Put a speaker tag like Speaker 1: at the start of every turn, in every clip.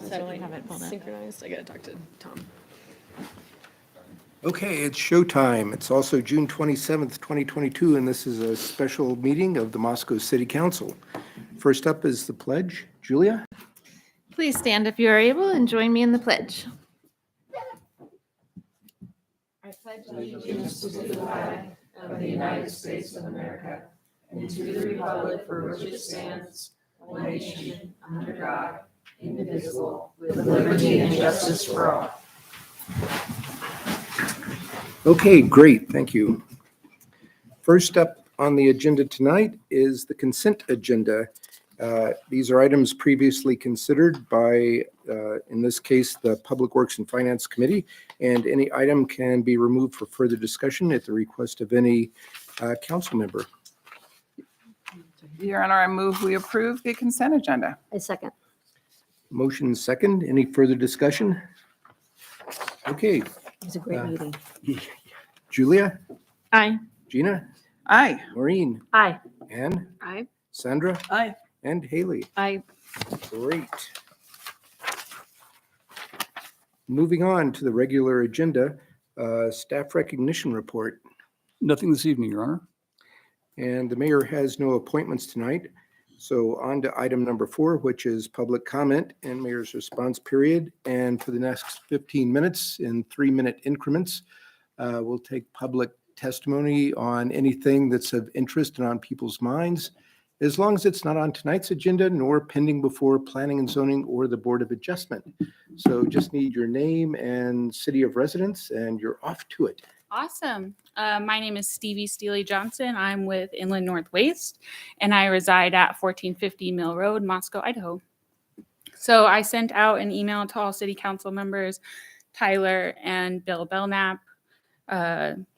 Speaker 1: So I have it pulled up. Synchronized. I gotta talk to Tom.
Speaker 2: Okay, it's showtime. It's also June 27th, 2022, and this is a special meeting of the Moscow City Council. First up is the pledge. Julia?
Speaker 3: Please stand if you are able and join me in the pledge. I pledge allegiance to the flag of the United States of America and to the republic for which it stands, one nation, under God, indivisible, with liberty and justice for all.
Speaker 2: Okay, great, thank you. First up on the agenda tonight is the consent agenda. These are items previously considered by, in this case, the Public Works and Finance Committee, and any item can be removed for further discussion at the request of any council member.
Speaker 4: Your Honor, I move we approve the consent agenda.
Speaker 1: I second.
Speaker 2: Motion second, any further discussion? Okay,
Speaker 1: It was a great meeting.
Speaker 2: Julia,
Speaker 3: Aye.
Speaker 2: Gina,
Speaker 4: Aye.
Speaker 2: Maureen,
Speaker 1: Aye.
Speaker 2: Ann,
Speaker 1: Aye.
Speaker 2: Sandra,
Speaker 4: Aye.
Speaker 2: and Haley.
Speaker 3: Aye.
Speaker 2: Great. Moving on to the regular agenda, staff recognition report.
Speaker 5: Nothing this evening, Your Honor.
Speaker 2: And the mayor has no appointments tonight. So on to item number 4, which is public comment and mayor's response period. And for the next 15 minutes in 3-minute increments, we'll take public testimony on anything that's of interest and on people's minds, as long as it's not on tonight's agenda nor pending before Planning and Zoning or the Board of Adjustment. So just need your name and city of residence and you're off to it.
Speaker 6: Awesome. My name is Stevie Steely Johnson. I'm with Inland North Waste, and I reside at 1450 Mill Road, Moscow, Idaho. So I sent out an email to all city council members, Tyler and Bill Belknap,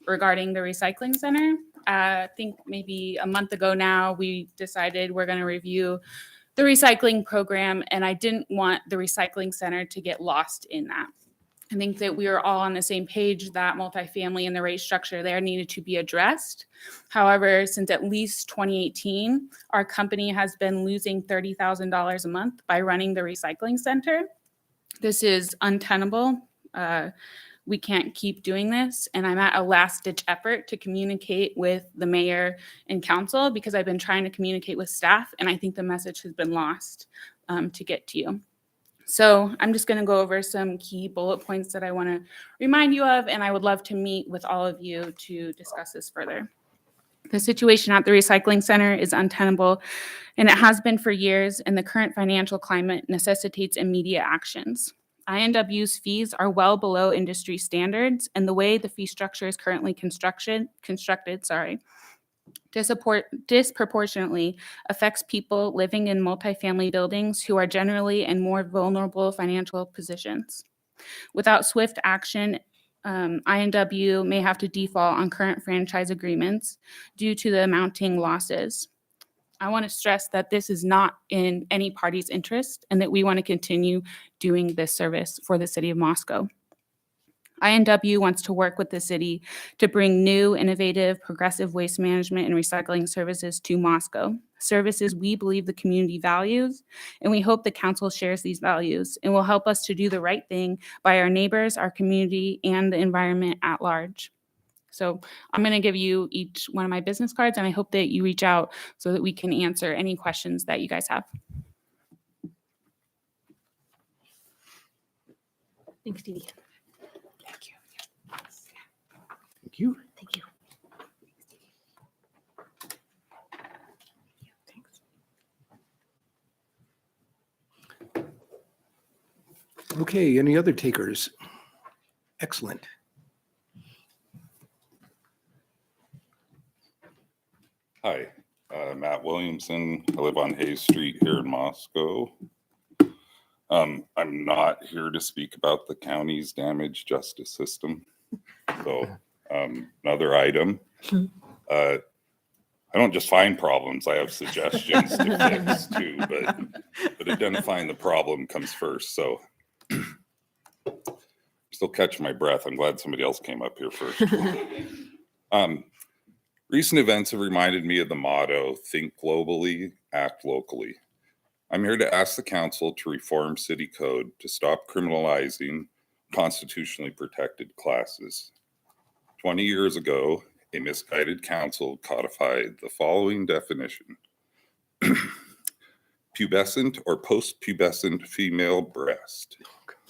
Speaker 6: regarding the recycling center. I think maybe a month ago now, we decided we're going to review the recycling program, and I didn't want the recycling center to get lost in that. I think that we were all on the same page that multifamily and the rate structure there needed to be addressed. However, since at least 2018, our company has been losing $30,000 a month by running the recycling center. This is untenable. We can't keep doing this. And I'm at a last-ditch effort to communicate with the mayor and council because I've been trying to communicate with staff, and I think the message has been lost to get to you. So I'm just going to go over some key bullet points that I want to remind you of, and I would love to meet with all of you to discuss this further. The situation at the recycling center is untenable, and it has been for years, and the current financial climate necessitates immediate actions. INW's fees are well below industry standards, and the way the fee structure is currently constructed, disproportionately affects people living in multifamily buildings who are generally in more vulnerable financial positions. Without swift action, INW may have to default on current franchise agreements due to the mounting losses. I want to stress that this is not in any party's interest and that we want to continue doing this service for the city of Moscow. INW wants to work with the city to bring new, innovative, progressive waste management and recycling services to Moscow, services we believe the community values, and we hope the council shares these values and will help us to do the right thing by our neighbors, our community, and the environment at large. So I'm going to give you each one of my business cards, and I hope that you reach out so that we can answer any questions that you guys have.
Speaker 1: Thanks, Stevie.
Speaker 6: Thank you.
Speaker 2: Thank you.
Speaker 1: Thank you. Thanks.
Speaker 2: Okay, any other takers? Excellent.
Speaker 7: Hi, Matt Williamson. I live on Hayes Street here in Moscow. I'm not here to speak about the county's damaged justice system. So another item. I don't just find problems, I have suggestions to fix too, but identifying the problem comes first. So still catch my breath. I'm glad somebody else came up here first. Recent events have reminded me of the motto, think globally, act locally. I'm here to ask the council to reform city code to stop criminalizing constitutionally protected classes. 20 years ago, a misguided council codified the following definition. Pubescent or post-pubescent female breast,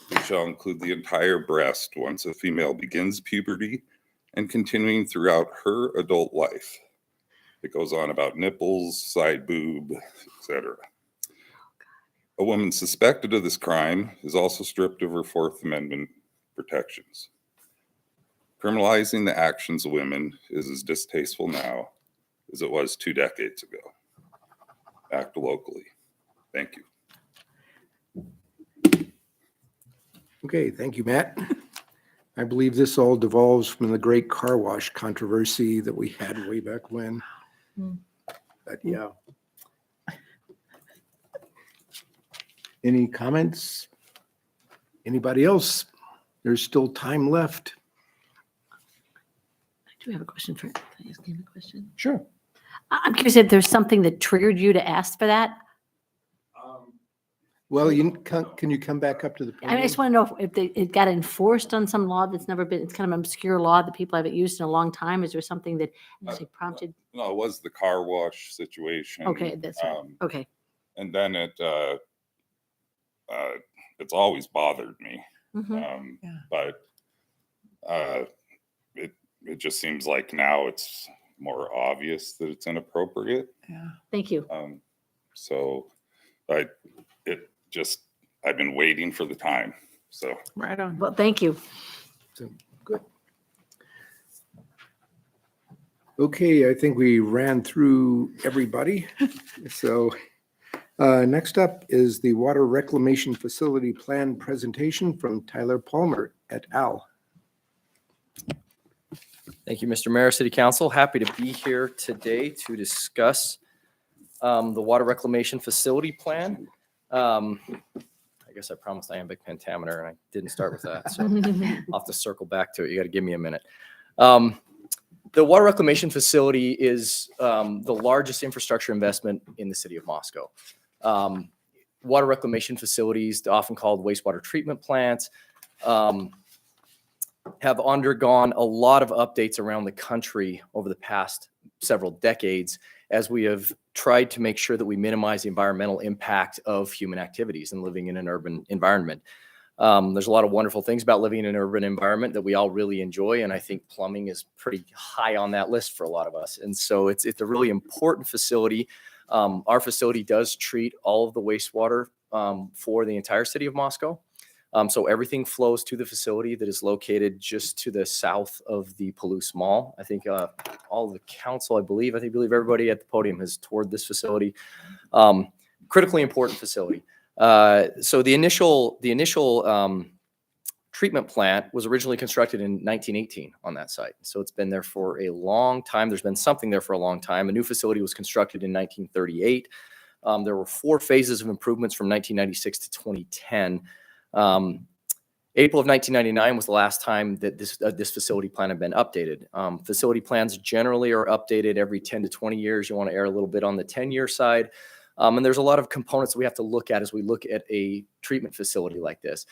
Speaker 7: which shall include the entire breast once a female begins puberty and continuing throughout her adult life. It goes on about nipples, side boob, etc. A woman suspected of this crime is also stripped of her Fourth Amendment protections. Criminalizing the actions of women is as distasteful now as it was 2 decades ago. Act locally. Thank you.
Speaker 2: Okay, thank you, Matt. I believe this all devolves from the great car wash controversy that we had way back when. But yeah. Any comments? Anybody else? There's still time left.
Speaker 1: I do have a question for, can I ask him a question?
Speaker 2: Sure.
Speaker 1: I'm curious if there's something that triggered you to ask for that?
Speaker 2: Well, can you come back up to the
Speaker 1: I mean, I just want to know if it got enforced on some law that's never been, it's kind of an obscure law that people haven't used in a long time. Is there something that actually prompted?
Speaker 7: No, it was the car wash situation.
Speaker 1: Okay, that's right. Okay.
Speaker 7: And then it's always bothered me.
Speaker 1: Mhm.
Speaker 7: But it just seems like now it's more obvious that it's inappropriate.
Speaker 4: Yeah.
Speaker 1: Thank you.
Speaker 7: So I've been waiting for the time. So
Speaker 4: Right on.
Speaker 1: Well, thank you.
Speaker 2: So, good. Okay, I think we ran through everybody. So next up is the Water Reclamation Facility Plan presentation from Tyler Palmer et al.
Speaker 8: Thank you, Mr. Mayor, City Council. Happy to be here today to discuss the Water Reclamation Facility Plan. I guess I promised iambic pentameter and I didn't start with that, so I'll have to circle back to it. You got to give me a minute. The Water Reclamation Facility is the largest infrastructure investment in the city of Moscow. Water reclamation facilities, often called wastewater treatment plants, have undergone a lot of updates around the country over the past several decades as we have tried to make sure that we minimize the environmental impact of human activities and living in an urban environment. There's a lot of wonderful things about living in an urban environment that we all really enjoy, and I think plumbing is pretty high on that list for a lot of us. And so it's a really important facility. Our facility does treat all of the wastewater for the entire city of Moscow. So everything flows to the facility that is located just to the south of the Palouse Mall. I think all the council, I believe everybody at the podium has toured this facility. Critically important facility. So the initial treatment plant was originally constructed in 1918 on that site. So it's been there for a long time. There's been something there for a long time. A new facility was constructed in 1938. There were 4 phases of improvements from 1996 to 2010. April of 1999 was the last time that this facility plan had been updated. Facility plans generally are updated every 10 to 20 years. You want to err a little bit on the 10-year side. And there's a lot of components that we have to look at as we look at a treatment facility like this.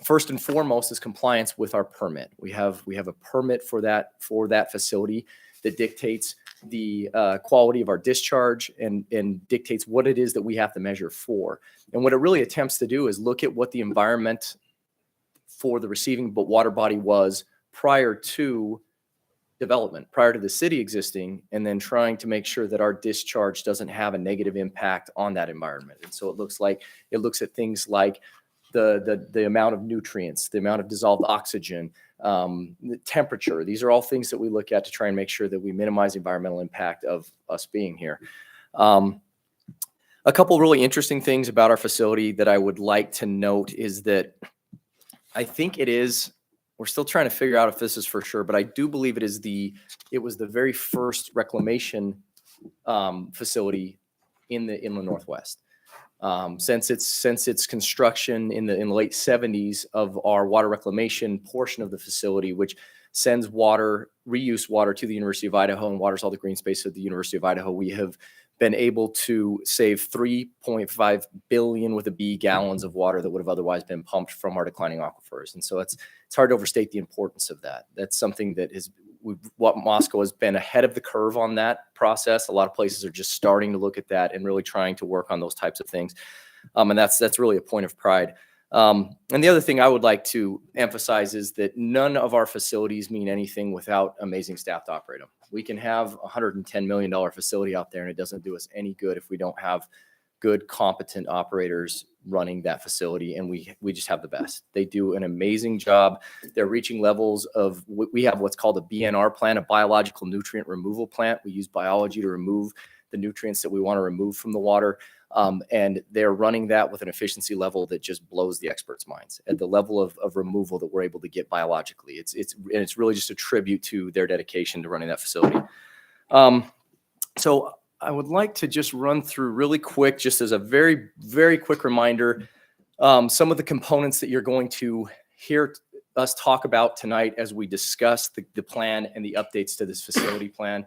Speaker 8: First and foremost is compliance with our permit. We have a permit for that facility that dictates the quality of our discharge and dictates what it is that we have to measure for. And what it really attempts to do is look at what the environment for the receiving water body was prior to development, prior to the city existing, and then trying to make sure that our discharge doesn't have a negative impact on that environment. And so it looks at things like the amount of nutrients, the amount of dissolved oxygen, the temperature. These are all things that we look at to try and make sure that we minimize the environmental impact of us being here. A couple really interesting things about our facility that I would like to note is that I think we're still trying to figure out if this is for sure, but I do believe it was the very first reclamation facility in the Inland Northwest. Since its construction in the late 70s of our water reclamation portion of the facility, which sends reuse water to the University of Idaho and waters all the green space of the University of Idaho, we have been able to save 3.5 billion with a B gallons of water that would have otherwise been pumped from our declining aquifers. And so it's hard to overstate the importance of that. That's something that is what Moscow has been ahead of the curve on that process. A lot of places are just starting to look at that and really trying to work on those types of things. And that's really a point of pride. And the other thing I would like to emphasize is that none of our facilities mean anything without amazing staff to operate them. We can have a $110 million facility out there, and it doesn't do us any good if we don't have good, competent operators running that facility, and we just have the best. They do an amazing job. They're reaching levels of, we have what's called a BNR plant, a biological nutrient removal plant. We use biology to remove the nutrients that we want to remove from the water. And they're running that with an efficiency level that just blows the experts' minds at the level of removal that we're able to get biologically. It's really just a tribute to their dedication to running that facility. So I would like to just run through really quick, just as a very, very quick reminder, some of the components that you're going to hear us talk about tonight as we discuss the plan and the updates to this facility plan.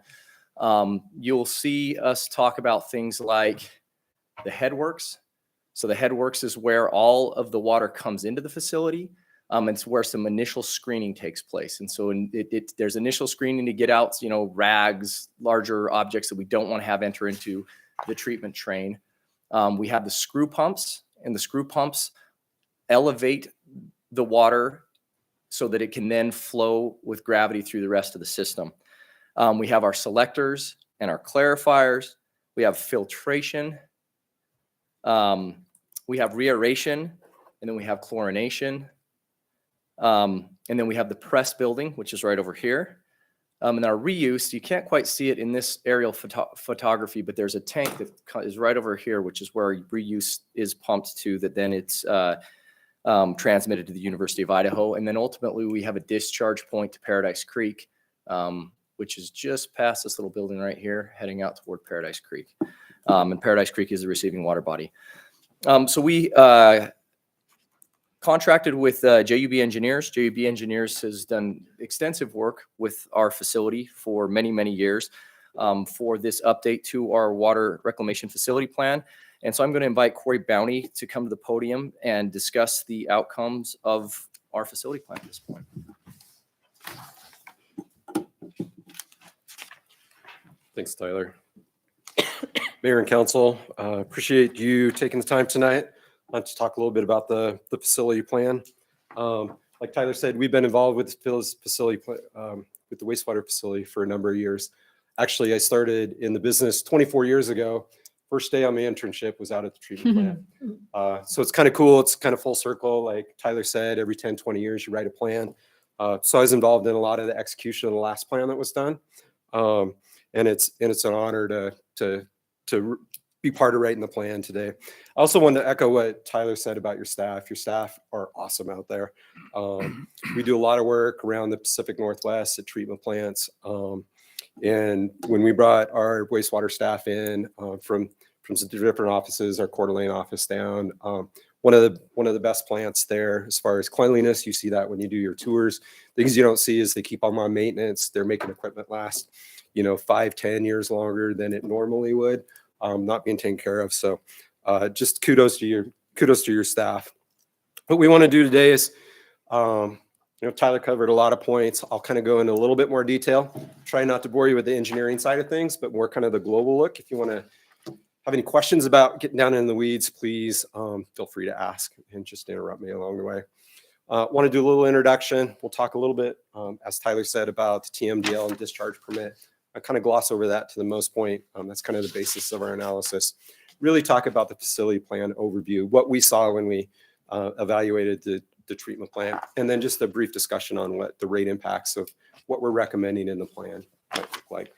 Speaker 8: You'll see us talk about things like the headworks. So the headworks is where all of the water comes into the facility. It's where some initial screening takes place. And so there's initial screening to get out, rags, larger objects that we don't want to have enter into the treatment train. We have the screw pumps, and the screw pumps elevate the water so that it can then flow with gravity through the rest of the system. We have our selectors and our clarifiers. We have filtration. We have reaeration, and then we have chlorination. And then we have the press building, which is right over here. And our reuse, you can't quite see it in this aerial photography, but there's a tank that is right over here, which is where reuse is pumped to, that then it's transmitted to the University of Idaho. And then ultimately we have a discharge point to Paradise Creek, which is just past this little building right here, heading out toward Paradise Creek. And Paradise Creek is the receiving water body. So we contracted with JUB Engineers. JUB Engineers has done extensive work with our facility for many, many years for this update to our water reclamation facility plan. And so I'm going to invite Corey Bounty to come to the podium and discuss the outcomes of our facility plan at this point.
Speaker 9: Thanks, Tyler. Mayor and council, appreciate you taking the time tonight to talk a little bit about the facility plan. Like Tyler said, we've been involved with Phil's facility, with the wastewater facility for a number of years. Actually, I started in the business 24 years ago. First day on my internship was out at the treatment plant. So it's kind of cool. It's kind of full circle. Like Tyler said, every 10, 20 years, you write a plan. So I was involved in a lot of the execution of the last plan that was done. And it's an honor to be part of writing the plan today. I also wanted to echo what Tyler said about your staff. Your staff are awesome out there. We do a lot of work around the Pacific Northwest at treatment plants. And when we brought our wastewater staff in from some different offices, our Coeur d'Alene office down, one of the best plants there as far as cleanliness. You see that when you do your tours. Things you don't see is they keep them on maintenance. They're making equipment last 5, 10 years longer than it normally would, not being taken care of. So just kudos to your staff. What we want to do today is, Tyler covered a lot of points. I'll kind of go into a little bit more detail. Try not to bore you with the engineering side of things, but more kind of the global look. If you want to have any questions about getting down in the weeds, please feel free to ask and just interrupt me along the way. Want to do a little introduction. We'll talk a little bit, as Tyler said, about the Tmdl and discharge permit. I kind of gloss over that to the most point. That's kind of the basis of our analysis. Really talk about the facility plan overview, what we saw when we evaluated the treatment plant, and then just a brief discussion on what the rate impacts of what we're recommending in the plan might look like.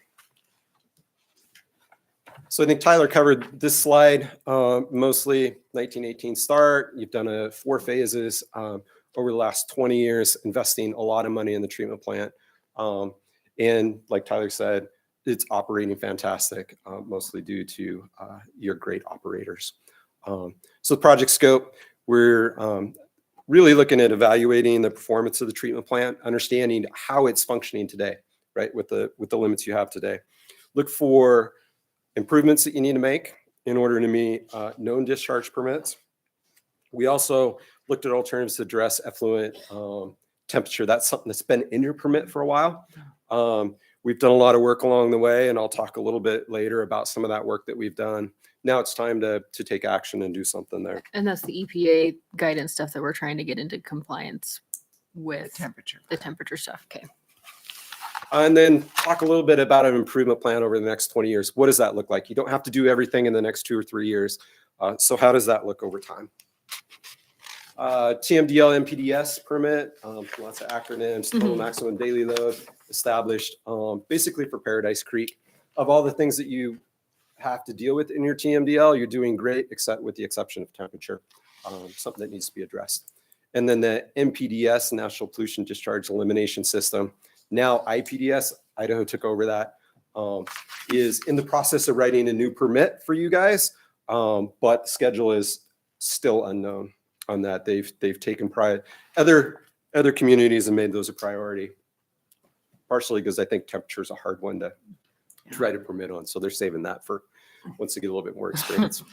Speaker 9: So I think Tyler covered this slide, mostly 1918 start. You've done 4 phases over the last 20 years, investing a lot of money in the treatment plant. And like Tyler said, it's operating fantastic, mostly due to your great operators. So the project scope, we're really looking at evaluating the performance of the treatment plant, understanding how it's functioning today, right, with the limits you have today. Look for improvements that you need to make in order to meet known discharge permits. We also looked at alternatives to address effluent temperature. That's something that's been in your permit for a while. We've done a lot of work along the way, and I'll talk a little bit later about some of that work that we've done. Now it's time to take action and do something there.
Speaker 3: And that's the EPA guidance stuff that we're trying to get into compliance with
Speaker 4: Temperature.
Speaker 3: the temperature stuff. Okay.
Speaker 9: And then talk a little bit about an improvement plan over the next 20 years. What does that look like? You don't have to do everything in the next 2 or 3 years. So how does that look over time? Tmdl Mpds permit, lots of acronyms, total maximum daily load established, basically for Paradise Creek. Of all the things that you have to deal with in your Tmdl, you're doing great, except with the exception of temperature, something that needs to be addressed. And then the Mpds, National Pollution Discharge Elimination System, now IPDS, Idaho took over that, is in the process of writing a new permit for you guys, but the schedule is still unknown on that. They've taken pride. Other communities have made those a priority, partially because I think temperature is a hard one to write a permit on, so they're saving that for once they get a little bit more experience.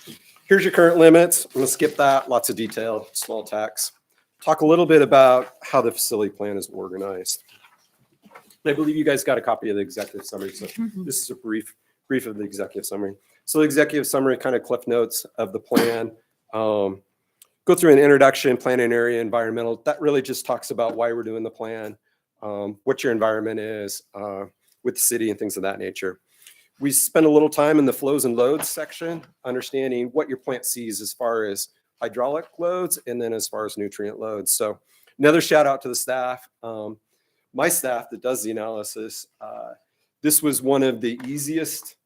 Speaker 9: Here's your current limits. I'm gonna skip that. Lots of detail, small text. Talk a little bit about how the facility plan is organized. I believe you guys got a copy of the executive summary, so this is a brief of the executive summary. So the executive summary, kind of cliff notes of the plan. Go through an introduction, planning area, environmental. That really just talks about why we're doing the plan, what your environment is with the city and things of that nature. We spend a little time in the flows and loads section, understanding what your plant sees as far as hydraulic loads and then as far as nutrient loads. So another shout out to the staff. My staff that does the analysis, this was one of the easiest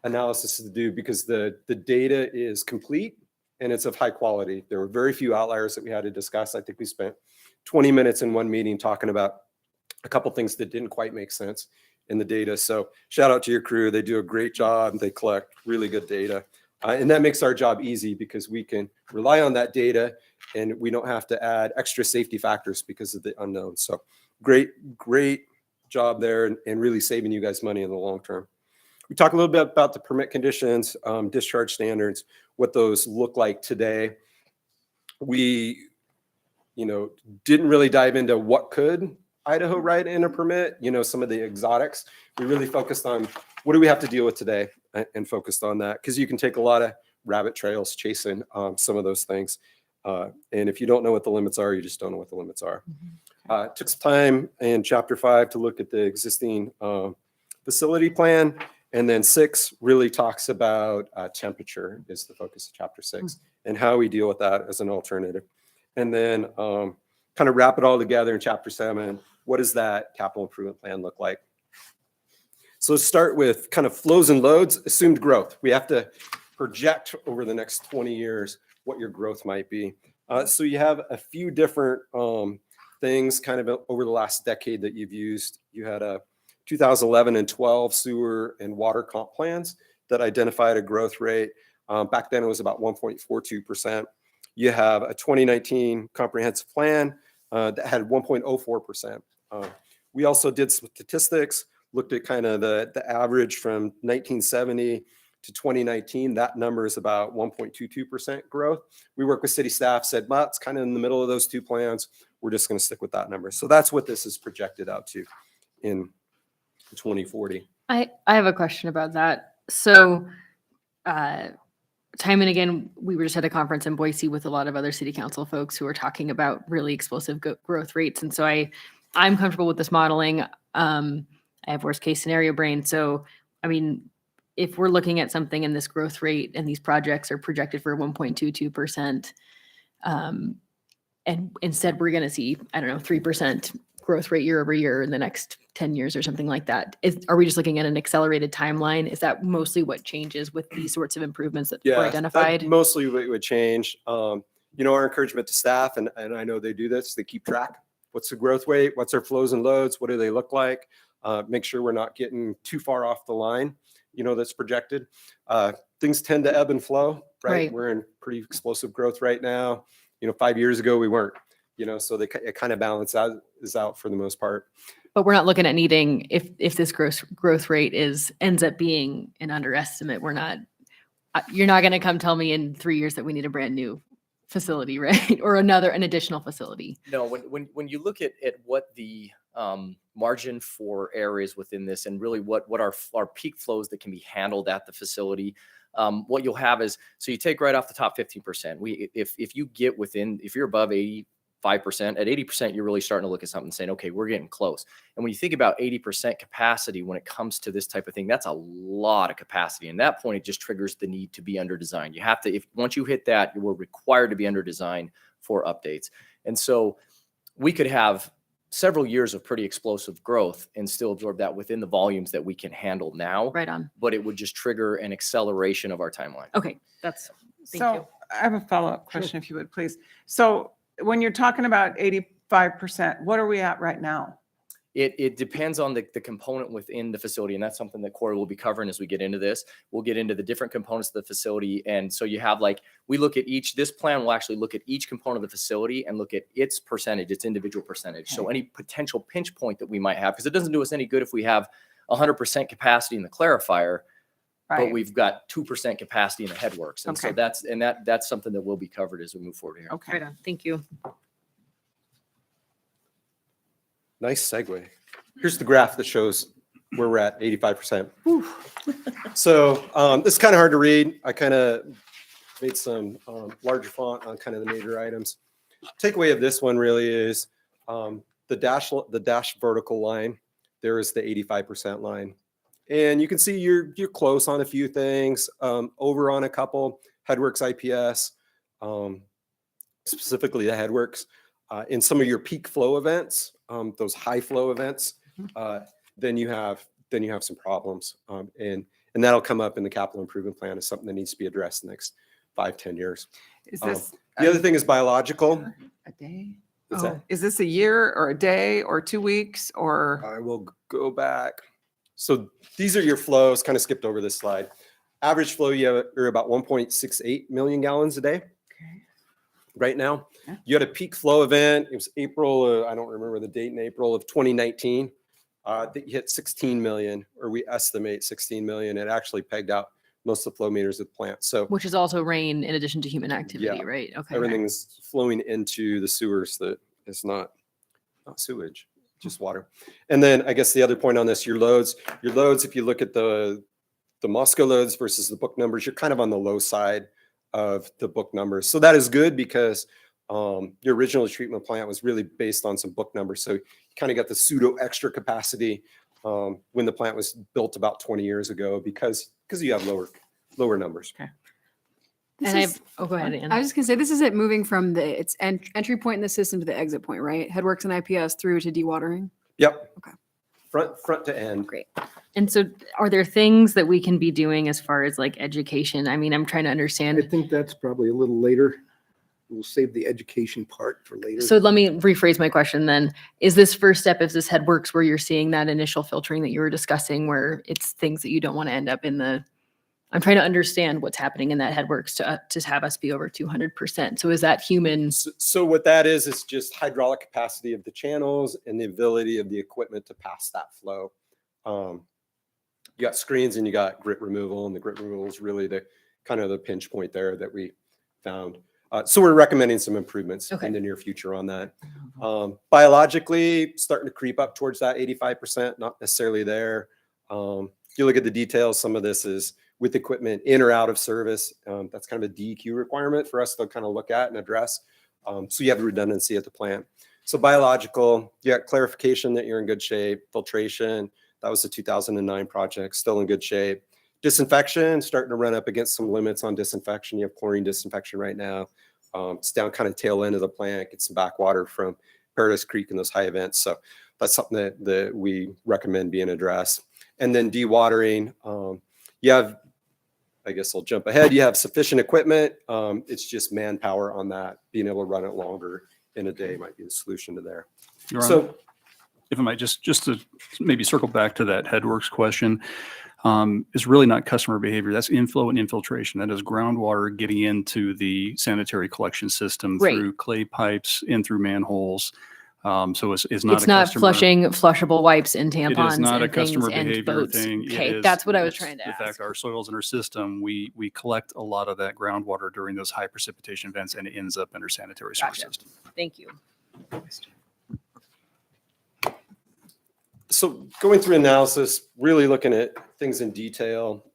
Speaker 9: analysis to do because the data is complete and it's of high quality. There were very few outliers that we had to discuss. I think we spent 20 minutes in one meeting talking about a couple things that didn't quite make sense in the data. So shout out to your crew. They do a great job. They collect really good data. And that makes our job easy because we can rely on that data and we don't have to add extra safety factors because of the unknown. So great job there and really saving you guys money in the long term. We talk a little bit about the permit conditions, discharge standards, what those look like today. We, didn't really dive into what could Idaho write in a permit, some of the exotics. We really focused on what do we have to deal with today and focused on that because you can take a lot of rabbit trails chasing some of those things. And if you don't know what the limits are, you just don't know what the limits are. Took some time in chapter 5 to look at the existing facility plan. And then 6 really talks about temperature is the focus of chapter 6 and how we deal with that as an alternative. And then kind of wrap it all together in chapter 7. What does that capital improvement plan look like? So let's start with kind of flows and loads, assumed growth. We have to project over the next 20 years what your growth might be. So you have a few different things kind of over the last decade that you've used. You had a 2011 and 12 sewer and water comp plans that identified a growth rate. Back then it was about 1.42%. You have a 2019 comprehensive plan that had 1.04%. We also did some statistics, looked at kind of the average from 1970 to 2019. That number is about 1.22% growth. We work with city staff, said, well, it's kind of in the middle of those two plans. We're just going to stick with that number. So that's what this is projected out to in 2040.
Speaker 3: I have a question about that. So time and again, we were just at a conference in Boise with a lot of other city council folks who are talking about really explosive growth rates. And so I'm comfortable with this modeling. I have worst case scenario brain. So, I mean, if we're looking at something and this growth rate and these projects are projected for 1.22%, and instead we're going to see, 3% growth rate year over year in the next 10 years or something like that. Are we just looking at an accelerated timeline? Is that mostly what changes with these sorts of improvements that were identified?
Speaker 9: That mostly what would change. Our encouragement to staff, and I know they do this, they keep track. What's the growth rate? What's our flows and loads? What do they look like? Make sure we're not getting too far off the line, that's projected. Things tend to ebb and flow, right? We're in pretty explosive growth right now. 5 years ago, we weren't, so it kind of balances out for the most part.
Speaker 3: But we're not looking at needing, if this growth rate ends up being an underestimate, you're not going to come tell me in 3 years that we need a brand new facility, right? Or an additional facility.
Speaker 8: No, when you look at what the margin for error is within this, and really what our peak flows that can be handled at the facility, what you'll have is, so you take right off the top 15%. If you get within, if you're above 85%, at 80%, you're really starting to look at something saying, okay, we're getting close. And when you think about 80% capacity, when it comes to this type of thing, that's a lot of capacity. And at that point, it just triggers the need to be under design. You have to, once you hit that, we're required to be under design for updates. And so we could have several years of pretty explosive growth and still absorb that within the volumes that we can handle now.
Speaker 3: Right on.
Speaker 8: But it would just trigger an acceleration of our timeline.
Speaker 3: Okay, thank you.
Speaker 4: So I have a follow-up question, if you would, please. So when you're talking about 85%, what are we at right now?
Speaker 8: It depends on the component within the facility, and that's something that Corey will be covering as we get into this. We'll get into the different components of the facility, and so you have we look at this plan will actually look at each component of the facility and look at its percentage, its individual percentage. So any potential pinch point that we might have, because it doesn't do us any good if we have 100% capacity in the clarifier, but we've got 2% capacity in the headworks, and so that's something that will be covered as we move forward here.
Speaker 4: Okay.
Speaker 3: Right on. Thank you.
Speaker 9: Nice segue. Here's the graph that shows where we're at, 85%. So this is kind of hard to read. I kind of made some larger font on kind of the major items. Takeaway of this one really is the dash vertical line. There is the 85% line. And you can see you're close on a few things, over on a couple, Headworks IPS, specifically the Headworks. In some of your peak flow events, those high flow events, then you have some problems, and that'll come up in the capital improvement plan as something that needs to be addressed in the next 5-10 years.
Speaker 4: Is this
Speaker 9: The other thing is biological.
Speaker 4: a day?
Speaker 9: What's that?
Speaker 4: Is this a year or a day or 2 weeks or?
Speaker 9: I will go back. So these are your flows. Kind of skipped over this slide. Average flow, you're about 1.68 million gallons a day. Right now, you had a peak flow event. It was April, I don't remember the date, in April of 2019, that you hit 16 million, or we estimate 16 million. It actually pegged out most of the flow meters of the plant. So
Speaker 3: Which is also rain in addition to human activity,
Speaker 9: Yeah.
Speaker 3: right? Okay.
Speaker 9: everything's flowing into the sewers that is not sewage, just water. And then I guess the other point on this, your loads, if you look at the Moscow loads versus the book numbers, you're kind of on the low side of the book numbers. So that is good because your original treatment plant was really based on some book numbers. So you kind of got the pseudo extra capacity when the plant was built about 20 years ago because you have lower numbers.
Speaker 3: Okay.
Speaker 10: This
Speaker 3: And go ahead, Ann.
Speaker 10: I was just gonna say, this is it moving from its entry point in the system to the exit point, right? Headworks and IPS through to dewatering.
Speaker 9: Yep.
Speaker 10: Okay.
Speaker 9: Front to end.
Speaker 10: Great.
Speaker 3: And so are there things that we can be doing as far as education? I mean, I'm trying to
Speaker 2: I
Speaker 3: understand.
Speaker 2: think that's probably a little later. We'll save the education part for later.
Speaker 3: So let me rephrase my question then. Is this first step, is this Headworks where you're seeing that initial filtering that you were discussing where it's things that you don't want to end up in I'm trying to understand what's happening in that Headworks to have us be over 200%. So is that humans?
Speaker 9: So what that is just hydraulic capacity of the channels and the ability of the equipment to pass that flow. You got screens and you got grit removal, and the grit removal is really the kind of the pinch point there that we found. So we're recommending some improvements in the near future on that. Biologically, starting to creep up towards that 85%, not necessarily there. You look at the details, some of this is with equipment in or out of service. That's kind of a DEQ requirement for us to kind of look at and address. So you have redundancy at the plant. So biological, you got clarification that you're in good shape. Filtration, that was a 2009 project, still in good shape. Disinfection, starting to run up against some limits on disinfection. You have chlorine disinfection right now. It's down kind of tail end of the plant, get some backwater from Paradise Creek and those high events. So that's something that we recommend being addressed. And then dewatering, you have, I guess I'll jump ahead. You have sufficient equipment. It's just manpower on that. Being able to run it longer in a day might be the solution to there.
Speaker 5: Your Honor,
Speaker 9: So
Speaker 5: if I might just to maybe circle back to that Headworks question, is really not customer behavior. That's inflow and infiltration. That is groundwater getting into the sanitary collection system
Speaker 3: Right.
Speaker 5: through clay pipes, in through manholes. So it's not
Speaker 10: It's
Speaker 5: a
Speaker 10: not
Speaker 5: customer.
Speaker 10: flushing flushable wipes and
Speaker 5: It is
Speaker 10: tampons
Speaker 5: not a
Speaker 10: and things
Speaker 5: customer
Speaker 10: and
Speaker 5: behavior
Speaker 10: boats.
Speaker 5: thing. It
Speaker 10: Okay,
Speaker 5: is-
Speaker 10: that's what I was
Speaker 5: it's
Speaker 10: trying to
Speaker 5: the
Speaker 10: ask.
Speaker 5: fact our soils in our system, we collect a lot of that groundwater during those high precipitation events, and it ends up in our sanitary sewer
Speaker 10: Gotcha.
Speaker 5: system.
Speaker 10: Thank you.
Speaker 9: So going through analysis, really looking at things in detail.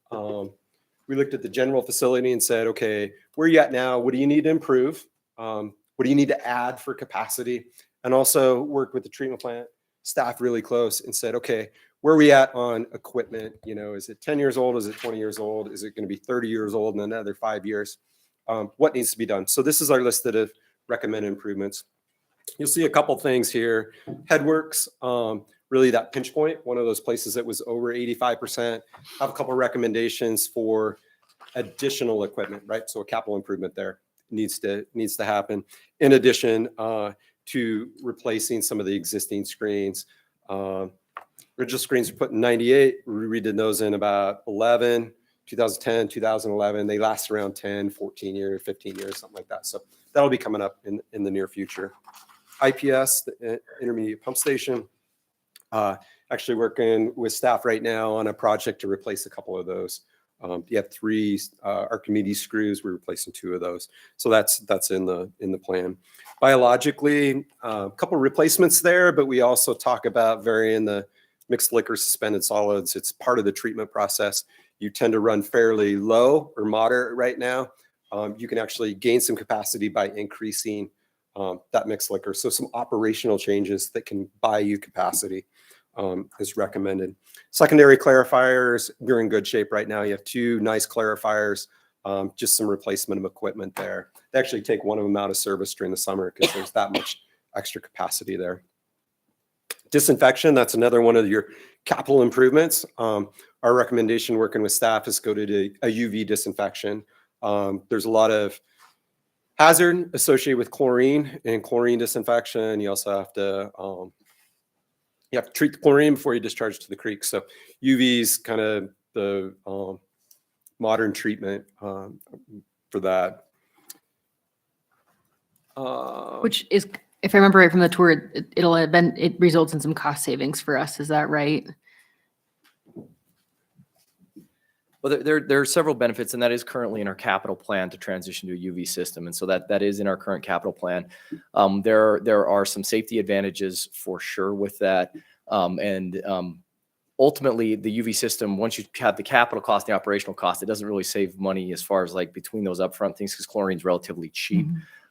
Speaker 9: We looked at the general facility and said, okay, where are you at now? What do you need to improve? What do you need to add for capacity? And also work with the treatment plant staff really close and said, okay, where are we at on equipment? You know, is it 10 years old? Is it 20 years old? Is it going to be 30 years old in another 5 years? What needs to be done? So this is our list of recommended improvements. You'll see a couple things here. Headworks, really that pinch point, one of those places that was over 85%. I have a couple recommendations for additional equipment, right? So a capital improvement there needs to happen. In addition to replacing some of the existing screens. Original screens were put in 98. We redid those in about 2010, 2011. They last around 10, 14 years, 15 years, something like that. So that'll be coming up in the near future. IPS, the intermediate pump station, actually working with staff right now on a project to replace a couple of those. You have 3 Archimedes screws. We're replacing 2 of those. So that's in the plan. Biologically, a couple of replacements there, but we also talk about varying the mixed liquor suspended solids. It's part of the treatment process. You tend to run fairly low or moderate right now. You can actually gain some capacity by increasing that mixed liquor. So some operational changes that can buy you capacity is recommended. Secondary clarifiers, we're in good shape right now. You have 2 nice clarifiers, just some replacement of equipment there. They actually take one of them out of service during the summer because there's that much extra capacity there. Disinfection, that's another one of your capital improvements. Our recommendation working with staff is go to a UV disinfection. There's a lot of hazard associated with chlorine and chlorine disinfection. You also have to treat the chlorine before you discharge to the creek. So UV is kind of the modern treatment for that.
Speaker 10: Which is, if I remember right from the tour, it results in some cost savings for us. Is that right?
Speaker 8: Well, there are several benefits, and that is currently in our capital plan to transition to a UV system. And so that is in our current capital plan. There are some safety advantages for sure with that. Ultimately, the UV system, once you have the capital cost, the operational cost, it doesn't really save money as far as like between those upfront things because chlorine is relatively cheap.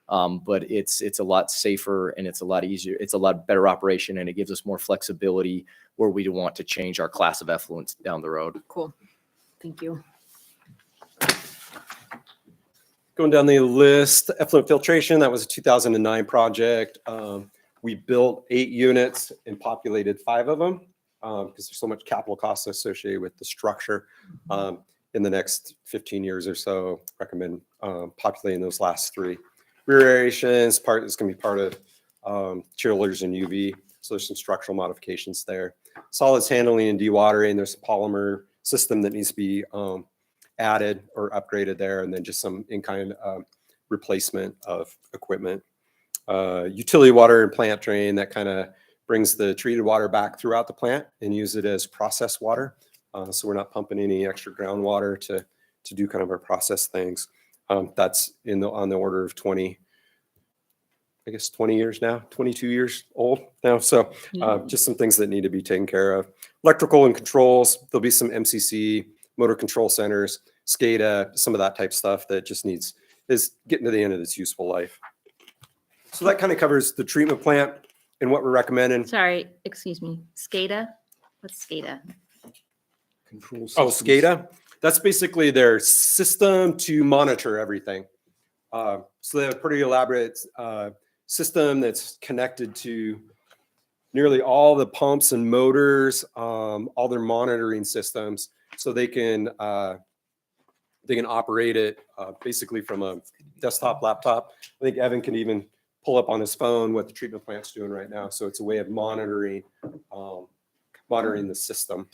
Speaker 8: But it's a lot safer and it's a lot easier. It's a lot better operation, and it gives us more flexibility where we want to change our class of effluents down the road.
Speaker 10: Cool. Thank you.
Speaker 9: Going down the list, effluent filtration, that was a 2009 project. We built 8 units and populated 5 of them because there's so much capital costs associated with the structure. In the next 15 years or so, recommend populating those last 3. Rear aeration is going to be part of chillers and UV. So there's some structural modifications there. Solids handling and dewatering, there's a polymer system that needs to be added or upgraded there, and then just some in-kind replacement of equipment. Utility water and plant drain, that kind of brings the treated water back throughout the plant and use it as process water. So we're not pumping any extra groundwater to do kind of our process things. That's on the order of 20 years now, 22 years old now. So just some things that need to be taken care of. Electrical and controls, there'll be some MCC, motor control centers, SCADA, some of that type stuff that just is getting to the end of its useful life. So that kind of covers the treatment plant and what we're recommending.
Speaker 3: Sorry, excuse me. SCADA? What's SCADA?
Speaker 9: Oh, SCADA? That's basically their system to monitor everything. So they have a pretty elaborate system that's connected to nearly all the pumps and motors, all their monitoring systems, so they can operate it basically from a desktop, laptop. I think Evan can even pull up on his phone what the treatment plant's doing right now. So it's a way of monitoring the system.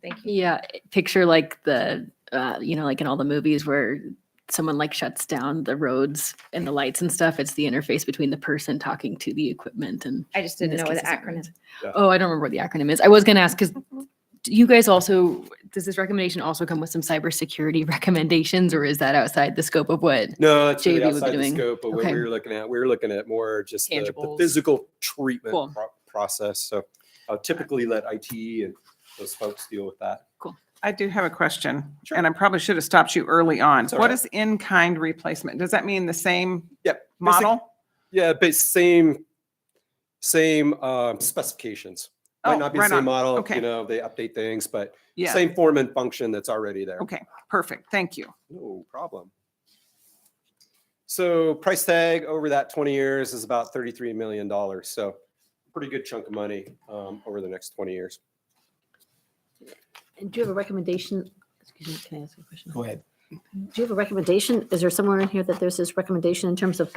Speaker 3: Thank you.
Speaker 10: Yeah, picture like the, like in all the movies where someone like shuts down the roads and the lights and stuff. It's the interface between the person talking to the equipment and.
Speaker 11: I just
Speaker 10: in
Speaker 11: didn't
Speaker 10: this
Speaker 11: know
Speaker 10: case,
Speaker 11: the
Speaker 10: it's not
Speaker 11: acronym.
Speaker 10: roads.
Speaker 9: Yeah.
Speaker 10: Oh, I don't remember what the acronym is. I was gonna ask, because you guys also, does this recommendation also come with some cybersecurity recommendations, or is that outside the scope of what?
Speaker 9: No, it's really
Speaker 10: JV would be
Speaker 9: outside the
Speaker 10: doing.
Speaker 9: scope of what
Speaker 10: Okay.
Speaker 9: we were looking at. We were looking at more just the
Speaker 10: Tangibles.
Speaker 9: physical treatment
Speaker 10: Cool.
Speaker 9: process. So I'll typically let IT and those folks deal with that.
Speaker 4: I do have a question,
Speaker 9: Sure.
Speaker 4: and I probably should have stopped you early on.
Speaker 9: It's all
Speaker 4: What
Speaker 9: right.
Speaker 4: is in-kind replacement? Does that mean the same
Speaker 9: Yep.
Speaker 4: model?
Speaker 9: Yeah, but same specifications. Might
Speaker 4: Oh,
Speaker 9: not be
Speaker 4: right
Speaker 9: the same
Speaker 4: on.
Speaker 9: model,
Speaker 4: Okay.
Speaker 9: they update things, but
Speaker 4: Yeah.
Speaker 9: same form and function that's already there.
Speaker 4: Okay, perfect. Thank you.
Speaker 9: No problem. So price tag over that 20 years is about $33 million. So pretty good chunk of money over the next 20 years.
Speaker 1: And do you have a recommendation? Excuse me, can I ask a question?
Speaker 2: Go ahead.
Speaker 1: Do you have a recommendation? Is there somewhere in here that there's this recommendation in terms of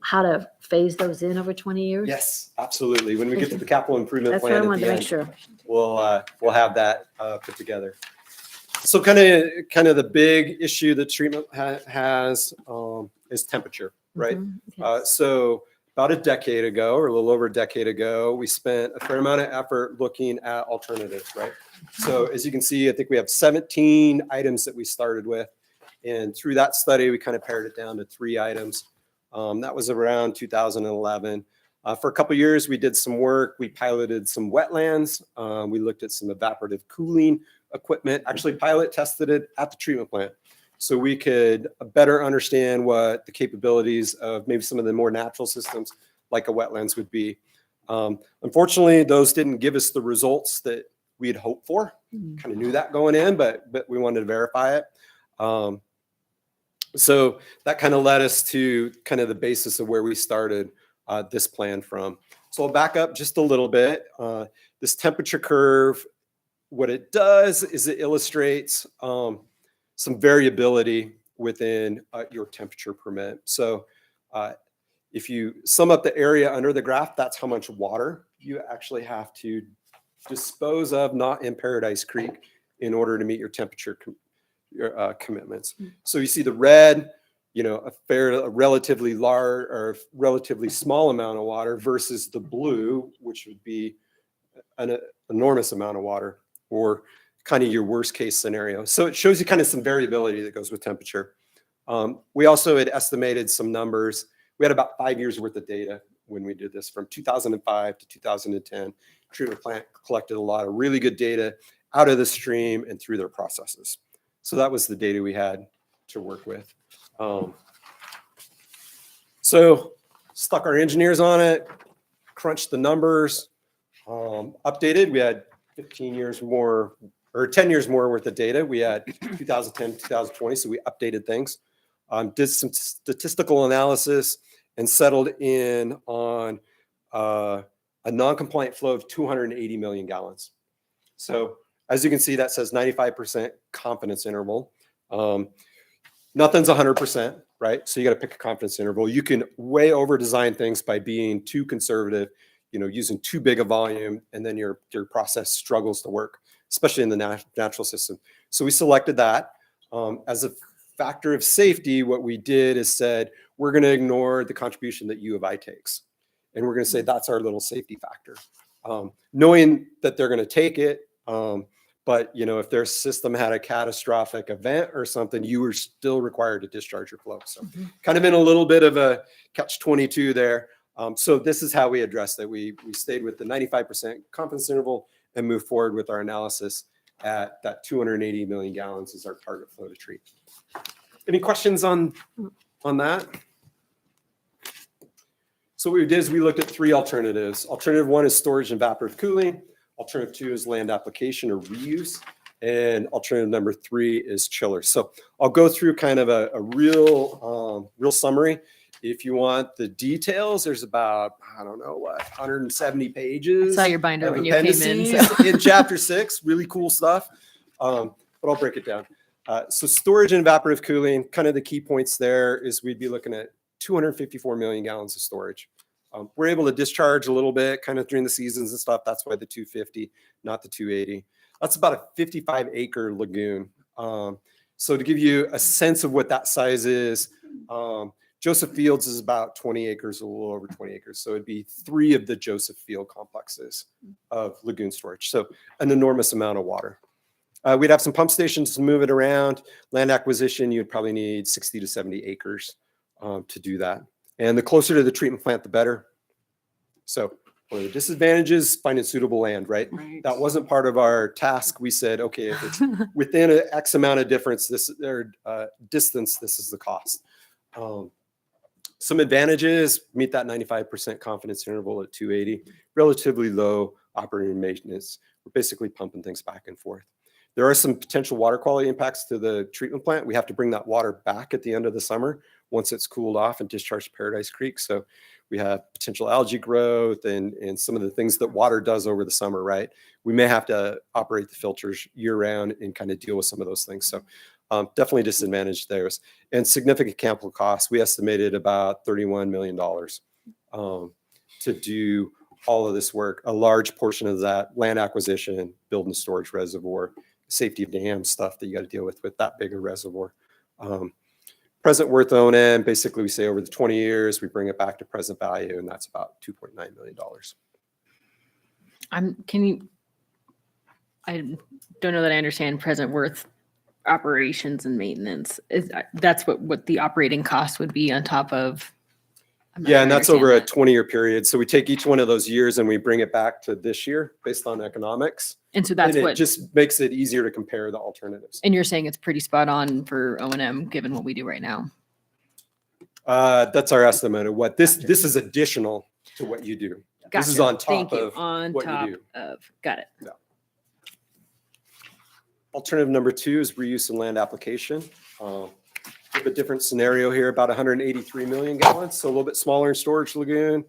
Speaker 1: how to phase those in over 20 years?
Speaker 9: Yes, absolutely. When we get to the capital improvement
Speaker 1: That's what I
Speaker 9: plan at
Speaker 1: wanted
Speaker 9: the
Speaker 1: to make
Speaker 9: end,
Speaker 1: sure.
Speaker 9: we'll have that put together. So kind of the big issue that treatment has is temperature, right?
Speaker 1: Mhm, okay.
Speaker 9: So about a decade ago, or a little over a decade ago, we spent a fair amount of effort looking at alternatives, right? So as you can see, I think we have 17 items that we started with. And through that study, we kind of pared it down to 3 items. That was around 2011. For a couple of years, we did some work. We piloted some wetlands. We looked at some evaporative cooling equipment, actually pilot tested it at the treatment plant. So we could better understand what the capabilities of maybe some of the more natural systems like a wetlands would be. Unfortunately, those didn't give us the results that we had hoped for. Kind of knew that going in, but we wanted to verify it. So that kind of led us to kind of the basis of where we started this plan from. So I'll back up just a little bit. This temperature curve, what it does is it illustrates some variability within your temperature permit. So if you sum up the area under the graph, that's how much water you actually have to dispose of, not in Paradise Creek, in order to meet your temperature commitments. So you see the red, a relatively large or relatively small amount of water versus the blue, which would be an enormous amount of water, or kind of your worst case scenario. So it shows you kind of some variability that goes with temperature. We also had estimated some numbers. We had about 5 years worth of data when we did this, from 2005 to 2010. Treatment plant collected a lot of really good data out of the stream and through their processes. So that was the data we had to work with. So stuck our engineers on it, crunched the numbers, updated. We had 15 years more, or 10 years more worth of data. We had 2010, 2020, so we updated things. Did some statistical analysis and settled in on a non-compliant flow of 280 million gallons. So as you can see, that says 95% confidence interval. Nothing's 100%, right? So you got to pick a confidence interval. You can way over design things by being too conservative, using too big a volume, and then your process struggles to work, especially in the natural system. So we selected that. As a factor of safety, what we did is said, we're going to ignore the contribution that U of I takes. And we're going to say that's our little safety factor. Knowing that they're going to take it, but if their system had a catastrophic event or something, you were still required to discharge your flow. So kind of in a little bit of a catch-22 there. So this is how we addressed it. We stayed with the 95% confidence interval and moved forward with our analysis at that 280 million gallons is our target flow to treat. Any questions on that? So what we did is we looked at 3 alternatives. Alternative 1 is storage and evaporative cooling. Alternative 2 is land application or reuse. And alternative number 3 is chillers. So I'll go through kind of a real summary. If you want the details, there's about, 170 pages.
Speaker 10: I saw your binder
Speaker 9: of
Speaker 10: when you came in.
Speaker 9: appendices
Speaker 10: So.
Speaker 9: in chapter 6, really cool stuff. But I'll break it down. So storage and evaporative cooling, kind of the key points there is we'd be looking at 254 million gallons of storage. We're able to discharge a little bit kind of during the seasons and stuff. That's why the 250, not the 280. That's about a 55-acre lagoon. So to give you a sense of what that size is, Joseph Fields is about 20 acres, a little over 20 acres. So it'd be 3 of the Joseph Field complexes of lagoon storage. So an enormous amount of water. We'd have some pump stations to move it around. Land acquisition, you'd probably need 60 to 70 acres to do that. And the closer to the treatment plant, the better. So one of the disadvantages, finding suitable land, right?
Speaker 4: Right.
Speaker 9: That wasn't part of our task. We said, okay, if it's within an X amount of difference, distance, this is the cost. Some advantages, meet that 95% confidence interval at 280, relatively low operating maintenance. We're basically pumping things back and forth. There are some potential water quality impacts to the treatment plant. We have to bring that water back at the end of the summer once it's cooled off and discharged to Paradise Creek. So we have potential algae growth and some of the things that water does over the summer, right? We may have to operate the filters year round and kind of deal with some of those things. So definitely disadvantage there. And significant capital costs. We estimated about $31 million to do all of this work. A large portion of that land acquisition, building a storage reservoir, safety of dam stuff that you got to deal with that bigger reservoir. Present worth O&M, basically we say over the 20 years, we bring it back to present value, and that's about $2.9 million.
Speaker 10: I don't know that I understand present worth operations and maintenance. That's what the operating cost would be on top of? I'm not
Speaker 9: Yeah,
Speaker 10: sure
Speaker 9: and
Speaker 10: I
Speaker 9: that's over a
Speaker 10: understand
Speaker 9: 20-year period. So we take each one of those years and we bring it back to this year based on economics.
Speaker 10: that. And so that's
Speaker 9: And it
Speaker 10: what,
Speaker 9: just makes it easier to compare the alternatives.
Speaker 10: and you're saying it's pretty spot on for O&M given what we do right now.
Speaker 9: That's our estimate of what this is additional to what you do. This is
Speaker 10: Gotcha.
Speaker 9: on top
Speaker 10: Thank you.
Speaker 9: of
Speaker 10: On
Speaker 9: what you
Speaker 10: top
Speaker 9: do.
Speaker 10: of, got it.
Speaker 9: Alternative number 2 is reuse and land application. A different scenario here, about 183 million gallons, so a little bit smaller in storage lagoon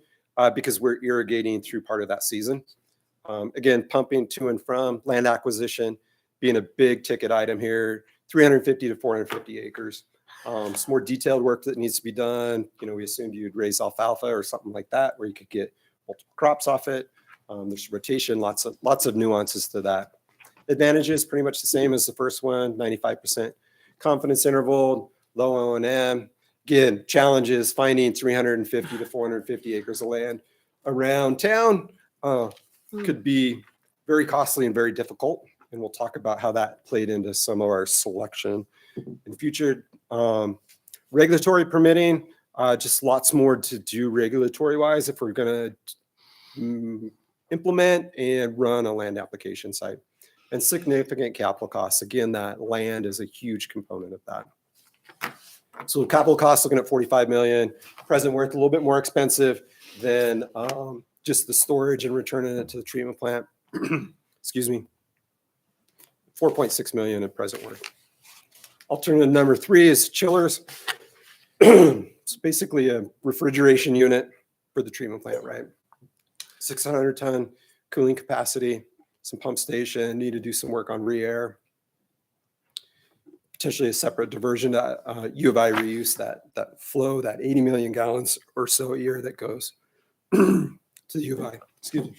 Speaker 9: because we're irrigating through part of that season. Again, pumping to and from, land acquisition being a big ticket item here, 350 to 450 acres. Some more detailed work that needs to be done. You know, we assumed you'd raise alfalfa or something like that where you could get multiple crops off it. There's rotation, lots of nuances to that. Advantages, pretty much the same as the first one, 95% confidence interval, low O&M. Again, challenges, finding 350 to 450 acres of land around town could be very costly and very difficult. And we'll talk about how that played into some of our selection in future. Regulatory permitting, just lots more to do regulatory wise if we're going to implement and run a land application site. And significant capital costs. Again, that land is a huge component of that. So capital costs looking at 45 million, present worth a little bit more expensive than just the storage and returning it to the treatment plant. Excuse me. 4.6 million in present worth. Alternative number 3 is chillers. It's basically a refrigeration unit for the treatment plant, right? 600 ton cooling capacity, some pump station, need to do some work on re-air. Potentially a separate diversion to U of I reuse, that flow, that 80 million gallons or so a year that goes to the U of I. Excuse me.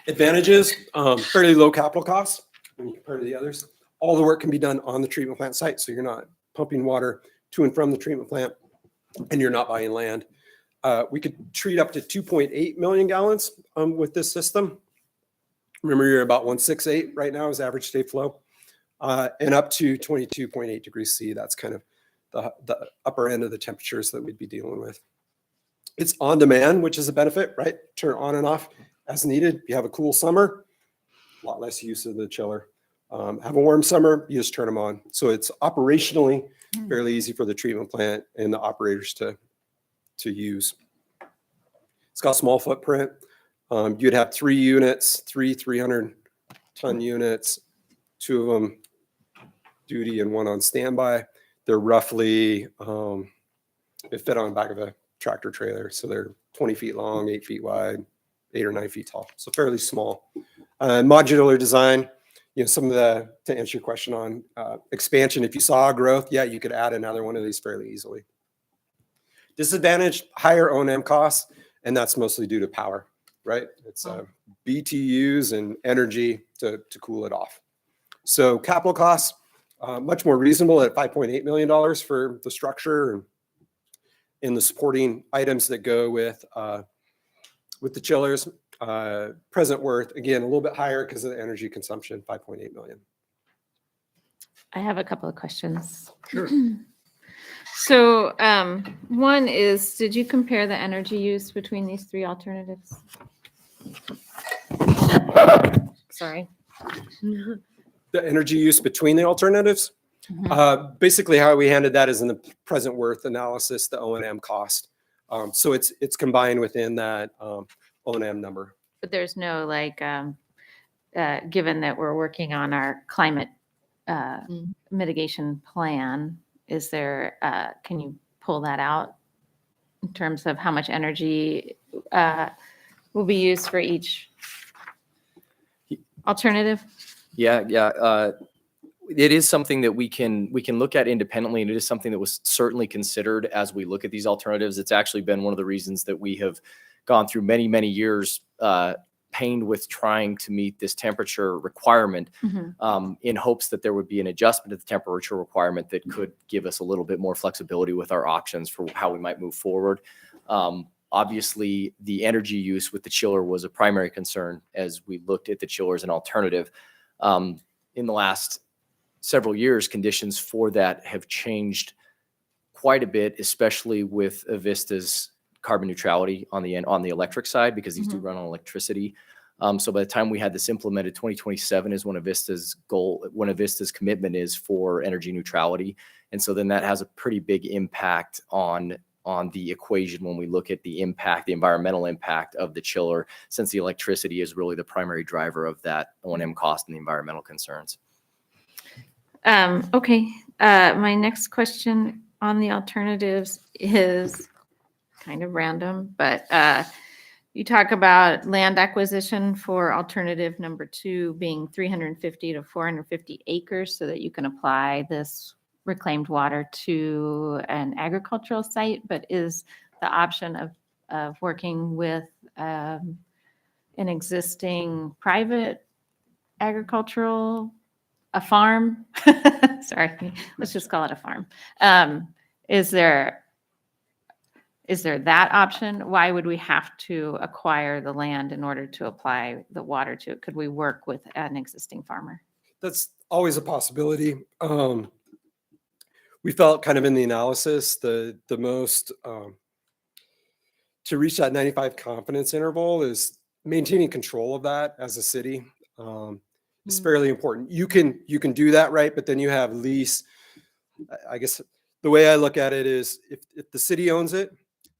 Speaker 9: Advantages, fairly low capital costs when you compare to the others. All the work can be done on the treatment plant site, so you're not pumping water to and from the treatment plant, and you're not buying land. We could treat up to 2.8 million gallons with this system. Remember, you're about 168 right now is average day flow, and up to 22.8 degrees C. That's kind of the upper end of the temperatures that we'd be dealing with. It's on demand, which is a benefit, right? Turn on and off as needed. If you have a cool summer, a lot less use of the chiller. Have a warm summer, you just turn them on. So it's operationally fairly easy for the treatment plant and the operators to use. It's got a small footprint. You'd have 3 units, 300-ton units, 2 of them duty and 1 on standby. They're roughly, they fit on the back of a tractor trailer. So they're 20 feet long, 8 feet wide, 8 or 9 feet tall. So fairly small. Modular design. You know, some of to answer your question on expansion, if you saw growth, yeah, you could add another one of these fairly easily. Disadvantage, higher O&M costs, and that's mostly due to power, right? It's BTUs and energy to cool it off. So capital costs, much more reasonable at $5.8 million for the structure and the supporting items that go with the chillers. Present worth, again, a little bit higher because of the energy consumption, $5.8 million.
Speaker 3: I have a couple of questions.
Speaker 2: Sure.
Speaker 3: So one is, did you compare the energy use between these three alternatives? Sorry.
Speaker 9: The energy use between the alternatives? Basically, how we handled that is in the present worth analysis, the O&M cost. So it's combined within that O&M number.
Speaker 3: But there's no like, given that we're working on our climate mitigation plan, is there, can you pull that out in terms of how much energy will be used for each alternative?
Speaker 8: Yeah. It is something that we can look at independently, and it is something that was certainly considered as we look at these alternatives. It's actually been one of the reasons that we have gone through many years pained with trying to meet this temperature requirement in hopes that there would be an adjustment to the temperature requirement that could give us a little bit more flexibility with our options for how we might move forward. Obviously, the energy use with the chiller was a primary concern as we looked at the chiller as an alternative. In the last several years, conditions for that have changed quite a bit, especially with Avista's carbon neutrality on the electric side, because these do run on electricity. So by the time we had this implemented, 2027 is when Avista's commitment is for energy neutrality. And so then that has a pretty big impact on the equation when we look at the impact, the environmental impact of the chiller, since the electricity is really the primary driver of that O&M cost and the environmental concerns.
Speaker 3: Okay. My next question on the alternatives is kind of random, but you talk about land acquisition for alternative number 2 being 350 to 450 acres so that you can apply this reclaimed water to an agricultural site, but is the option of working with an existing private agricultural, a farm? Sorry, let's just call it a farm. Is there that option? Why would we have to acquire the land in order to apply the water to it? Could we work with an existing farmer?
Speaker 9: That's always a possibility. We felt kind of in the analysis, the most to reach that 95 confidence interval is maintaining control of that as a city. It's fairly important. You can do that, right? But then you have lease. I guess the way I look at it is if the city owns it,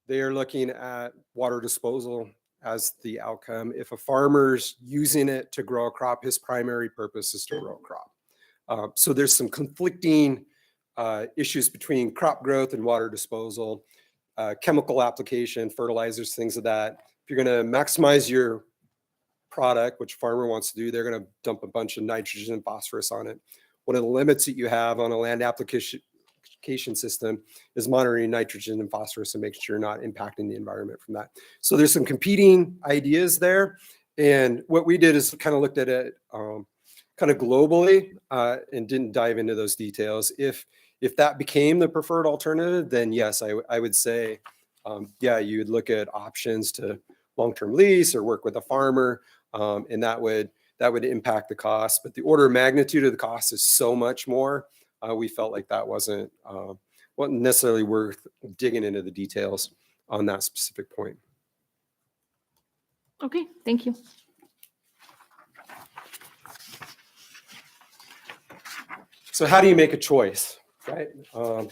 Speaker 9: they are looking at water disposal as the outcome. If a farmer's using it to grow a crop, his primary purpose is to grow a crop. So there's some conflicting issues between crop growth and water disposal, chemical application, fertilizers, things of that. If you're going to maximize your product, which farmer wants to do, they're going to dump a bunch of nitrogen and phosphorus on it. One of the limits that you have on a land application system is monitoring nitrogen and phosphorus and making sure you're not impacting the environment from that. So there's some competing ideas there. And what we did is kind of looked at it kind of globally and didn't dive into those details. If that became the preferred alternative, then yes, I would say, yeah, you would look at options to long-term lease or work with a farmer, and that would impact the cost. But the order of magnitude of the cost is so much more. We felt like that wasn't necessarily worth digging into the details on that specific point.
Speaker 3: Okay, thank you.
Speaker 9: So how do you make a choice, right?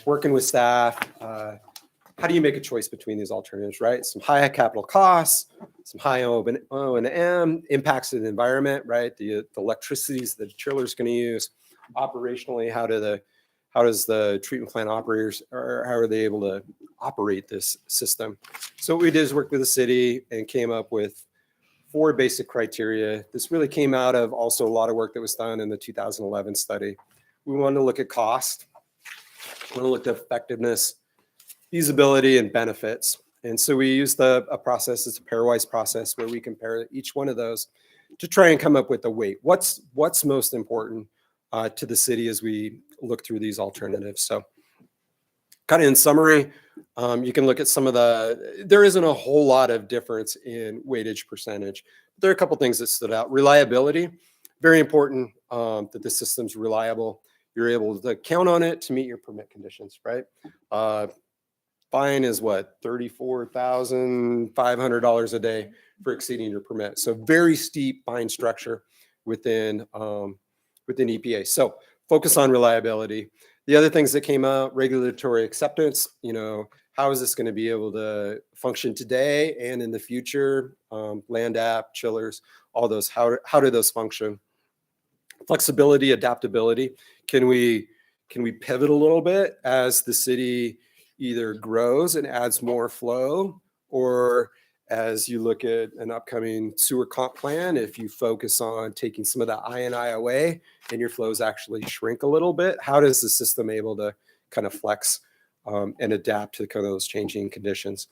Speaker 9: Working with staff, how do you make a choice between these alternatives, right? Some high capital costs, some high O&M, impacts to the environment, right? The electricities the chiller's going to use. Operationally, how does the treatment plant operators, or how are they able to operate this system? So what we did is work with the city and came up with 4 basic criteria. This really came out of also a lot of work that was done in the 2011 study. We wanted to look at cost. We want to look at effectiveness, feasibility and benefits. And so we used a process, it's a pairwise process where we compare each one of those to try and come up with a weight. What's most important to the city as we look through these alternatives? So kind of in summary, you can look at some of there isn't a whole lot of difference in weightage percentage. There are a couple things that stood out. Reliability, very important that the system's reliable. You're able to count on it to meet your permit conditions, right? Fine is what, $34,500 a day for exceeding your permit. So very steep fine structure within EPA. So focus on reliability. The other things that came out, regulatory acceptance, how is this going to be able to function today and in the future? Land app, chillers, all those, how do those function? Flexibility, adaptability. Can we pivot a little bit as the city either grows and adds more flow, or as you look at an upcoming sewer comp plan, if you focus on taking some of the I&I away and your flows actually shrink a little bit, how does the system able to kind of flex and adapt to kind of those changing conditions?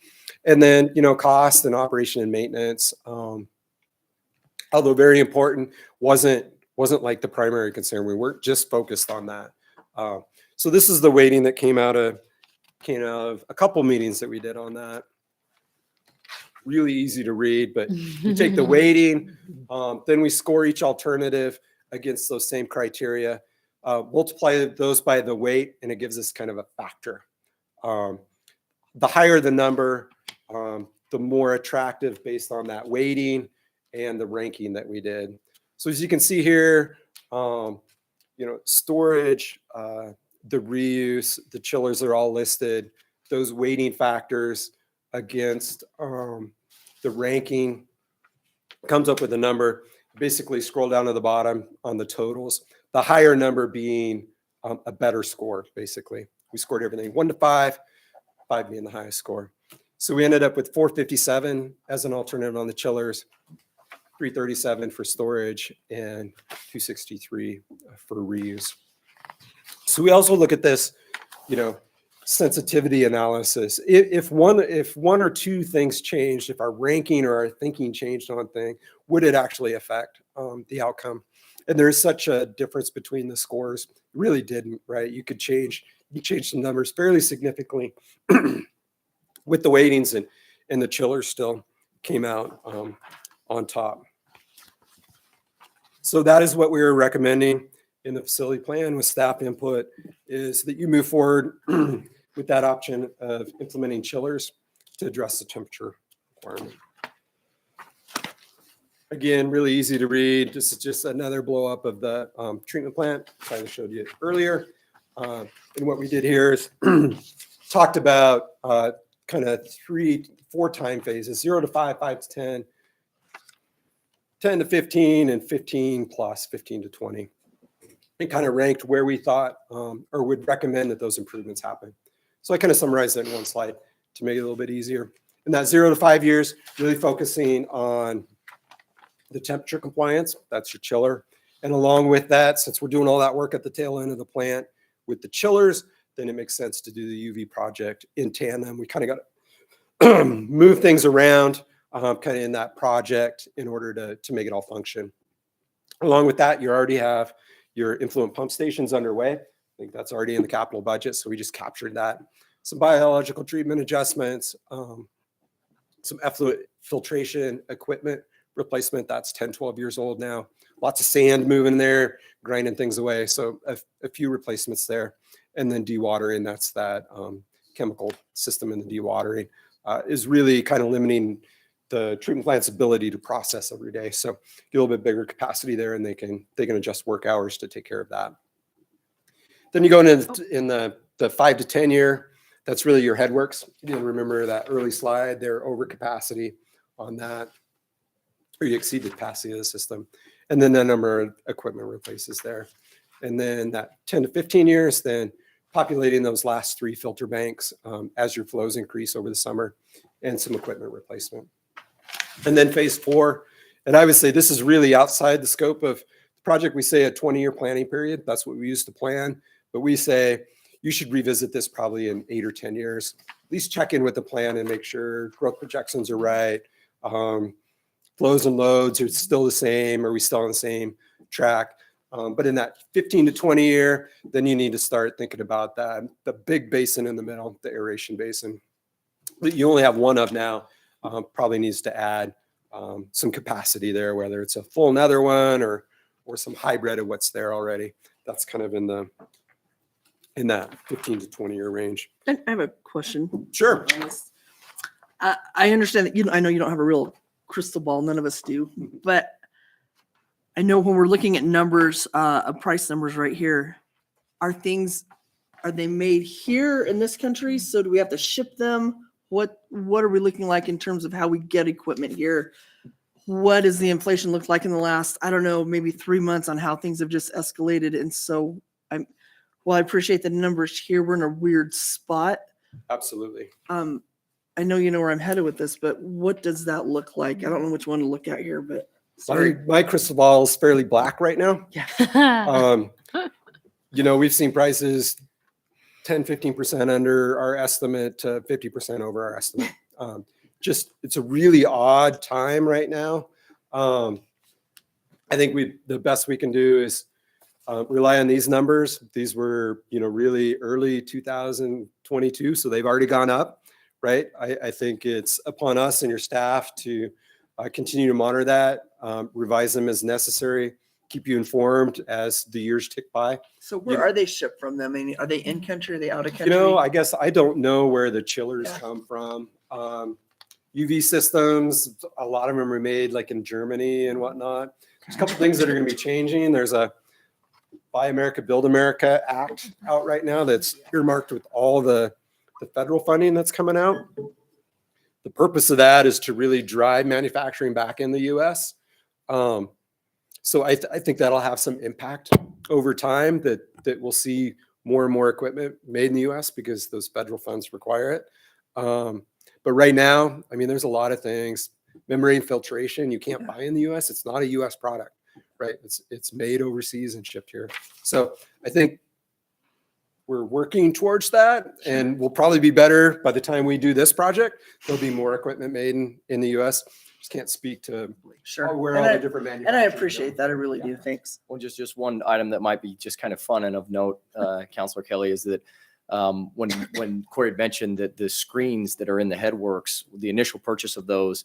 Speaker 9: And then, cost and operation and maintenance, although very important, wasn't like the primary concern. We weren't just focused on that. So this is the weighting that came out of a couple meetings that we did on that. Really easy to read, but we take the weighting, then we score each alternative against those same criteria, multiply those by the weight, and it gives us kind of a factor. The higher the number, the more attractive based on that weighting and the ranking that we did. So as you can see here, storage, the reuse, the chillers are all listed. Those weighting factors against the ranking comes up with a number. Basically scroll down to the bottom on the totals, the higher number being a better score. Basically, we scored everything 1 to 5, 5 being the highest score. So we ended up with 457 as an alternative on the chillers, 337 for storage, and 263 for reuse. So we also look at this, sensitivity analysis. If one or two things changed, if our ranking or our thinking changed on thing, would it actually affect the outcome? And there's such a difference between the scores. It really didn't, right? You changed the numbers fairly significantly with the weightings, and the chillers still came out on top. So that is what we were recommending in the facility plan with staff input, is that you move forward with that option of implementing chillers to address the temperature requirement. Again, really easy to read. This is just another blow up of the treatment plant. I showed you earlier. And what we did here is talked about kind of 4 time phases, 0 to 5, 5 to 10, 10 to 15, and 15 plus 15 to 20. And kind of ranked where we thought or would recommend that those improvements happen. So I kind of summarized that in one slide to make it a little bit easier. In that 0 to 5 years, really focusing on the temperature compliance, that's your chiller. And along with that, since we're doing all that work at the tail end of the plant with the chillers, then it makes sense to do the UV project in tandem. We kind of got to move things around kind of in that project in order to make it all function. Along with that, you already have your influent pump stations underway. I think that's already in the capital budget, so we just captured that. Some biological treatment adjustments, some effluent filtration equipment replacement. That's 10, 12 years old now. Lots of sand moving there, grinding things away. So a few replacements there. And then dewatering, that's that chemical system in the dewatering is really kind of limiting the treatment plant's ability to process every day. So get a little bit bigger capacity there, and they can adjust work hours to take care of that. Then you go in the 5 to 10 year, that's really your headworks. You didn't remember that early slide there, over capacity on that, or you exceed the capacity of the system. And then the number of equipment replaces there. And then that 10 to 15 years, then populating those last 3 filter banks as your flows increase over the summer, and some equipment replacement. And then phase 4, and I would say this is really outside the scope of the project. We say a 20-year planning period. That's what we use to plan. But we say you should revisit this probably in 8 or 10 years. least check in with the plan and make sure growth projections are right. Flows and loads are still the same. Are we still on the same track? But in that 15 to 20 year, then you need to start thinking about that. The big basin in the middle, the aeration basin, that you only have one of now, probably needs to add some capacity there, whether it's a full nether one or some hybrid of what's there already. That's kind of in that 15 to 20 year range.
Speaker 3: I have a question.
Speaker 9: Sure.
Speaker 3: I understand that I know you don't have a real crystal ball. None of us do, but I know when we're looking at numbers, price numbers right here, are they made here in this country? So do we have to ship them? What are we looking like in terms of how we get equipment here? What does the inflation look like in the last, I don't know, maybe 3 months on how things have just escalated? And so I appreciate the numbers here. We're in a weird spot.
Speaker 9: Absolutely.
Speaker 3: I know you know where I'm headed with this, but what does that look like? I don't know which one to look at here, but
Speaker 9: My crystal ball is fairly black right now.
Speaker 3: yeah.
Speaker 9: We've seen prices 10, 15% under our estimate to 50% over our estimate. It's a really odd time right now. I think the best we can do is rely on these numbers. These were, really early 2022, so they've already gone up, right? I think it's upon us and your staff to continue to monitor that, revise them as necessary, keep you informed as the years tick by.
Speaker 3: So where are they shipped from them? I mean, are they in country? Are they out of country?
Speaker 9: I guess I don't know where the chillers come from. UV systems, a lot of them are made like in Germany and whatnot. There's a couple things that are going to be changing. There's a Buy America, Build America Act out right now that's earmarked with all the federal funding that's coming out. The purpose of that is to really drive manufacturing back in the U.S. So I think that'll have some impact over time that we'll see more and more equipment made in the U.S. because those federal funds require it. But right now, I mean, there's a lot of things. Membrane filtration, you can't buy in the U.S. It's not a U.S. product, right? It's made overseas and shipped here. So I think we're working towards that, and we'll probably be better by the time we do this project. There'll be more equipment made in the U.S. Just can't speak to where all the different manufacturers.
Speaker 3: And I appreciate that. I really do. Thanks.
Speaker 8: Well, just one item that might be just kind of fun and of note, Councilor Kelly, is that when Corey had mentioned that the screens that are in the headworks, the initial purchase of those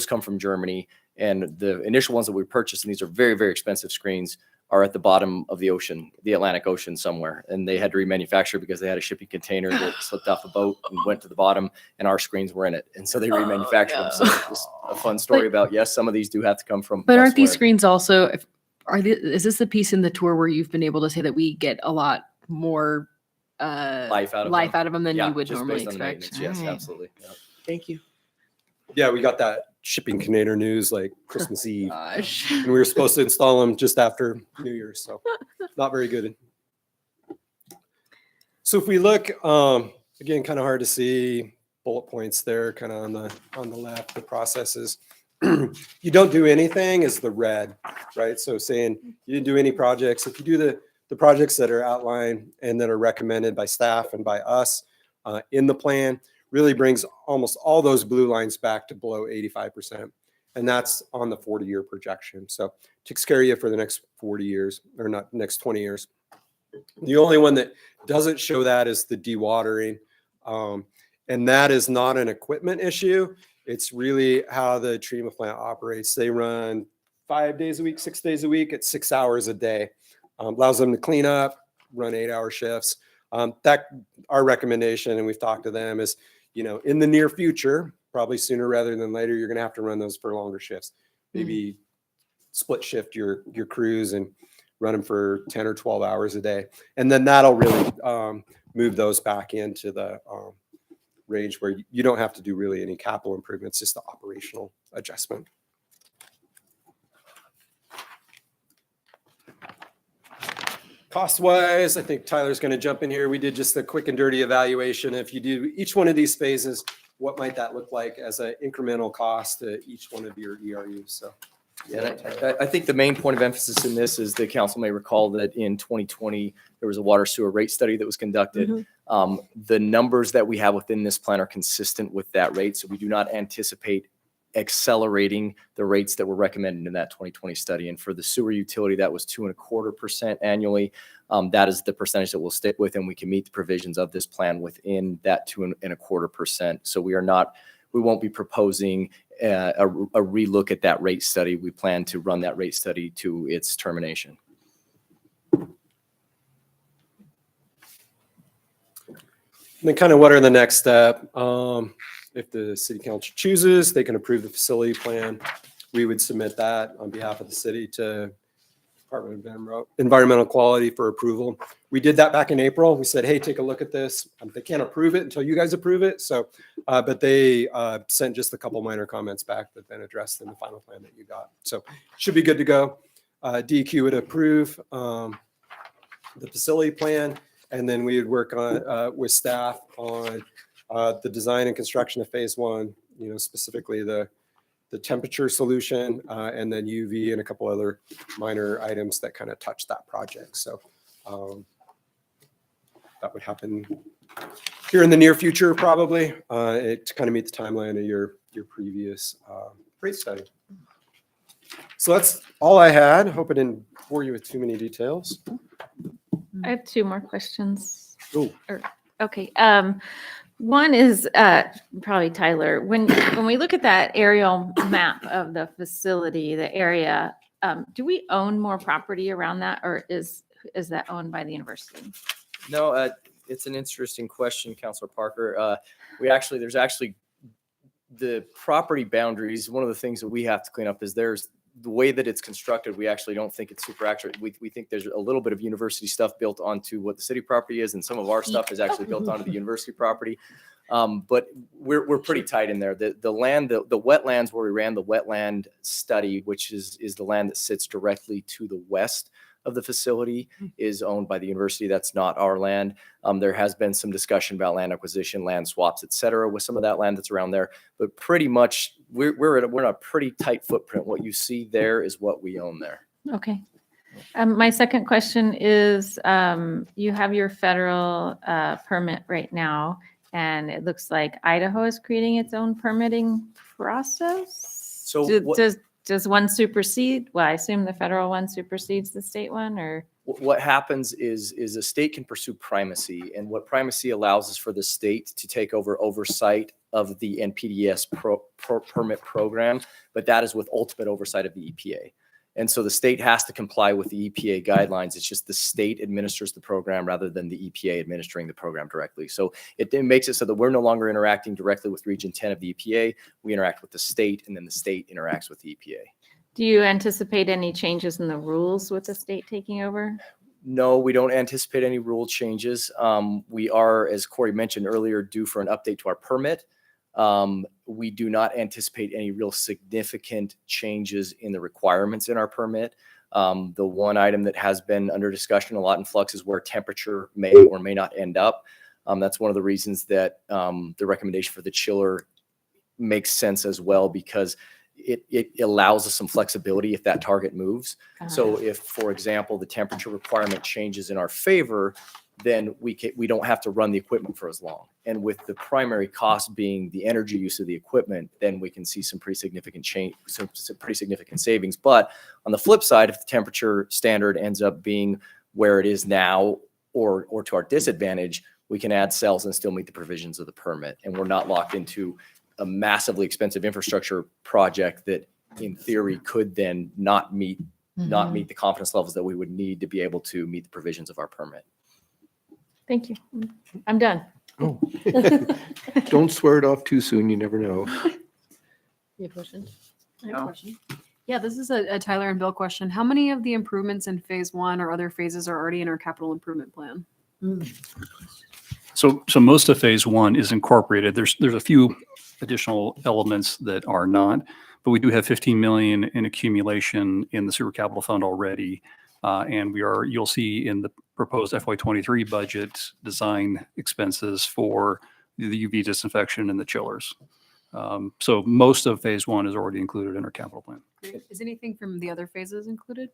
Speaker 8: come from Germany, and the initial ones that we purchased, and these are very, very expensive screens, are at the bottom of the ocean, the Atlantic Ocean somewhere, and they had to remanufacture because they had a shipping container that slipped off a boat and went to the bottom, and our screens were in it, and so they remanufactured them. So just a fun story about, yes, some of these do have to come from.
Speaker 10: But aren't these
Speaker 8: elsewhere.
Speaker 10: screens also? Is this the piece in the tour where you've been able to say that we get a lot more
Speaker 8: life out of them
Speaker 10: than
Speaker 8: Yeah,
Speaker 10: you would
Speaker 8: just
Speaker 10: normally
Speaker 8: based on the
Speaker 10: expect?
Speaker 8: maintenance. Yes,
Speaker 10: All right.
Speaker 8: absolutely. Yeah.
Speaker 3: Thank you.
Speaker 9: Yeah, we got that shipping container news like Christmas Eve.
Speaker 10: Gosh.
Speaker 9: And we were supposed to install them just after New Year's, so not very good. So if we look, again, kind of hard to see bullet points there, kind of on the left, the processes. You don't do anything is the red, right? So saying you didn't do any projects. If you do the projects that are outlined and that are recommended by staff and by us in the plan, really brings almost all those blue lines back to below 85%. And that's on the 40-year projection. So takes care of you for the next 40 years, or not, next 20 years. The only one that doesn't show that is the dewatering. And that is not an equipment issue. It's really how the treatment plant operates. They run 5 days a week, 6 days a week at 6 hours a day. Allows them to clean up, run 8-hour shifts. That our recommendation, and we've talked to them, is, in the near future, probably sooner rather than later, you're going to have to run those for longer shifts. Maybe split shift your crews and run them for 10 or 12 hours a day. And then that'll really move those back into the range where you don't have to do really any capital improvements, just the operational adjustment. Cost-wise, I think Tyler's going to jump in here. We did just a quick and dirty evaluation. If you do each one of these phases, what might that look like as an incremental cost to each one of your ERUs? So,
Speaker 8: Yeah, I think the main point of emphasis in this is the council may recall that in 2020, there was a water sewer rate study that was conducted. The numbers that we have within this plan are consistent with that rate. So we do not anticipate accelerating the rates that were recommended in that 2020 study. And for the sewer utility, that was 2.25% annually. That is the percentage that we'll stick with, and we can meet the provisions of this plan within that 2.25%. So we won't be proposing a relook at that rate study. We plan to run that rate study to its termination.
Speaker 9: And then kind of what are the next step? If the city council chooses, they can approve the facility plan. We would submit that on behalf of the city to Department of Environmental Quality for approval. We did that back in April. We said, hey, take a look at this. They can't approve it until you guys approve it. So, but they sent just a couple minor comments back that then addressed in the final plan that you got. So should be good to go. DEQ would approve the facility plan, and then we would work on with staff on the design and construction of phase one, specifically the temperature solution, and then UV and a couple other minor items that kind of touch that project. So that would happen here in the near future, probably, to kind of meet the timeline of your previous rate study. So that's all I had. Hope I didn't bore you with too many details.
Speaker 3: I have two more questions.
Speaker 9: Oh.
Speaker 3: Okay. One is probably Tyler. When we look at that aerial map of the facility, the area, do we own more property around that, or is that owned by the university?
Speaker 8: No, it's an interesting question, Councilor Parker. There's actually the property boundaries. One of the things that we have to clean up is there's the way that it's constructed. We actually don't think it's super accurate. We think there's a little bit of university stuff built onto what the city property is, and some of our stuff is actually built onto the university property. But we're pretty tight in there. The land, the wetlands where we ran the wetland study, which is the land that sits directly to the west of the facility, is owned by the university. That's not our land. There has been some discussion about land acquisition, land swaps, et cetera, with some of that land that's around there. But pretty much we're in a pretty tight footprint. What you see there is what we own there.
Speaker 3: Okay. My second question is, you have your federal permit right now, and it looks like Idaho is creating its own permitting process.
Speaker 8: So
Speaker 3: Does one supersede? Well, I assume the federal one supersedes the state one, or?
Speaker 8: What happens is a state can pursue primacy, and what primacy allows is for the state to take over oversight of the Mpds permit program, but that is with ultimate oversight of the EPA. And so the state has to comply with the EPA guidelines. It's just the state administers the program rather than the EPA administering the program directly. So it makes it so that we're no longer interacting directly with Region 10 of the EPA. We interact with the state, and then the state interacts with the EPA.
Speaker 3: Do you anticipate any changes in the rules with the state taking over?
Speaker 8: No, we don't anticipate any rule changes. We are, as Corey mentioned earlier, due for an update to our permit. We do not anticipate any real significant changes in the requirements in our permit. The one item that has been under discussion a lot in flux is where temperature may or may not end up. That's one of the reasons that the recommendation for the chiller makes sense as well, because it allows us some flexibility if that target moves. So if, for example, the temperature requirement changes in our favor, then we don't have to run the equipment for as long. And with the primary cost being the energy use of the equipment, then we can see some pretty significant change, some pretty significant savings. But on the flip side, if the temperature standard ends up being where it is now or to our disadvantage, we can add cells and still meet the provisions of the permit. And we're not locked into a massively expensive infrastructure project that in theory could then not meet the confidence levels that we would need to be able to meet the provisions of our permit.
Speaker 3: Thank you. I'm done.
Speaker 2: Oh. Don't swear it off too soon. You never know.
Speaker 1: You have a question?
Speaker 10: I have a question. Yeah, this is a Tyler and Bill question. How many of the improvements in phase one or other phases are already in our capital improvement plan?
Speaker 5: So most of phase one is incorporated. There's a few additional elements that are not, but we do have 15 million in accumulation in the sewer capital fund already. And you'll see in the proposed FY23 budget design expenses for the UV disinfection and the chillers. So most of phase one is already included in our capital plan.
Speaker 10: Is anything from the other phases included?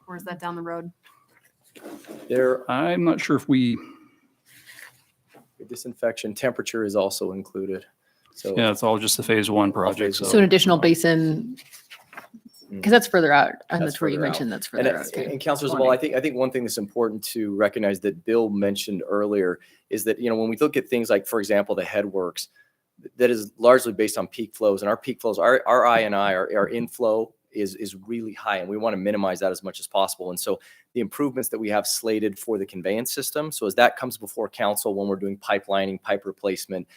Speaker 10: Or is that down the road?
Speaker 5: I'm not sure if we
Speaker 8: The disinfection temperature is also included. So
Speaker 5: Yeah, it's all just the phase one project.
Speaker 8: phase
Speaker 10: So an additional basin, because that's further out on the
Speaker 8: That's
Speaker 10: tour you
Speaker 8: further out.
Speaker 10: mentioned, that's
Speaker 8: And,
Speaker 10: further out. Okay.
Speaker 8: and Councilor Zabal, I think one thing that's important to recognize that Bill mentioned earlier is that, when we look at things like, for example, the headworks, that is largely based on peak flows, and our peak flows, our I&I, our inflow is really high, and we want to minimize that as much as possible. And so the improvements that we have slated for the conveyance system, so as that comes before council when we're doing pipelining, pipe replacement,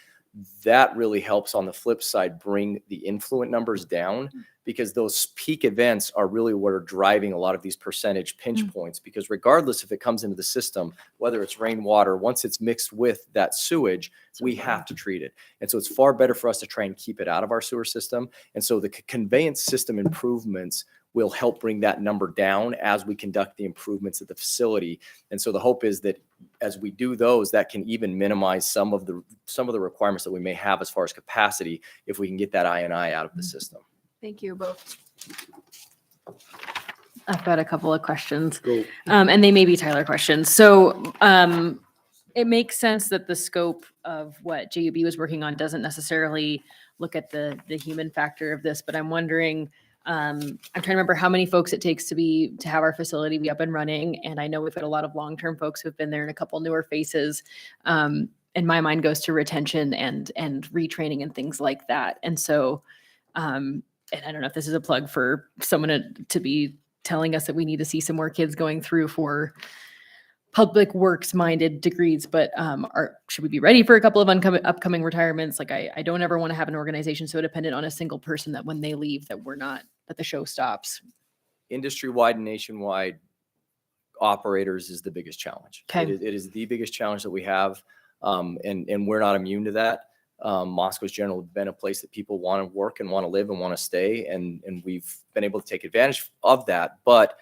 Speaker 8: that really helps on the flip side bring the influent numbers down, because those peak events are really what are driving a lot of these percentage pinch points. Because regardless if it comes into the system, whether it's rainwater, once it's mixed with that sewage, we have to treat it. And so it's far better for us to try and keep it out of our sewer system. And so the conveyance system improvements will help bring that number down as we conduct the improvements at the facility. And so the hope is that as we do those, that can even minimize some of the requirements that we may have as far as capacity, if we can get that I&I out of the system.
Speaker 10: Thank you both. I've got a couple of questions,
Speaker 2: Go.
Speaker 10: and they may be Tyler questions. So it makes sense that the scope of what JUB was working on doesn't necessarily look at the human factor of this, but I'm wondering, I'm trying to remember how many folks it takes to have our facility be up and running. And I know we've got a lot of long-term folks who've been there and a couple newer faces. And my mind goes to retention and retraining and things like that. And so, and I don't know if this is a plug for someone to be telling us that we need to see some more kids going through for public works minded degrees, but should we be ready for a couple of upcoming retirements? Like I don't ever want to have an organization so dependent on a single person that when they leave that the show stops.
Speaker 8: Industry-wide and nationwide, operators is the biggest challenge.
Speaker 10: Okay.
Speaker 8: It is the biggest challenge that we have, and we're not immune to that. Moscow's generally been a place that people want to work and want to live and want to stay, and we've been able to take advantage of that. But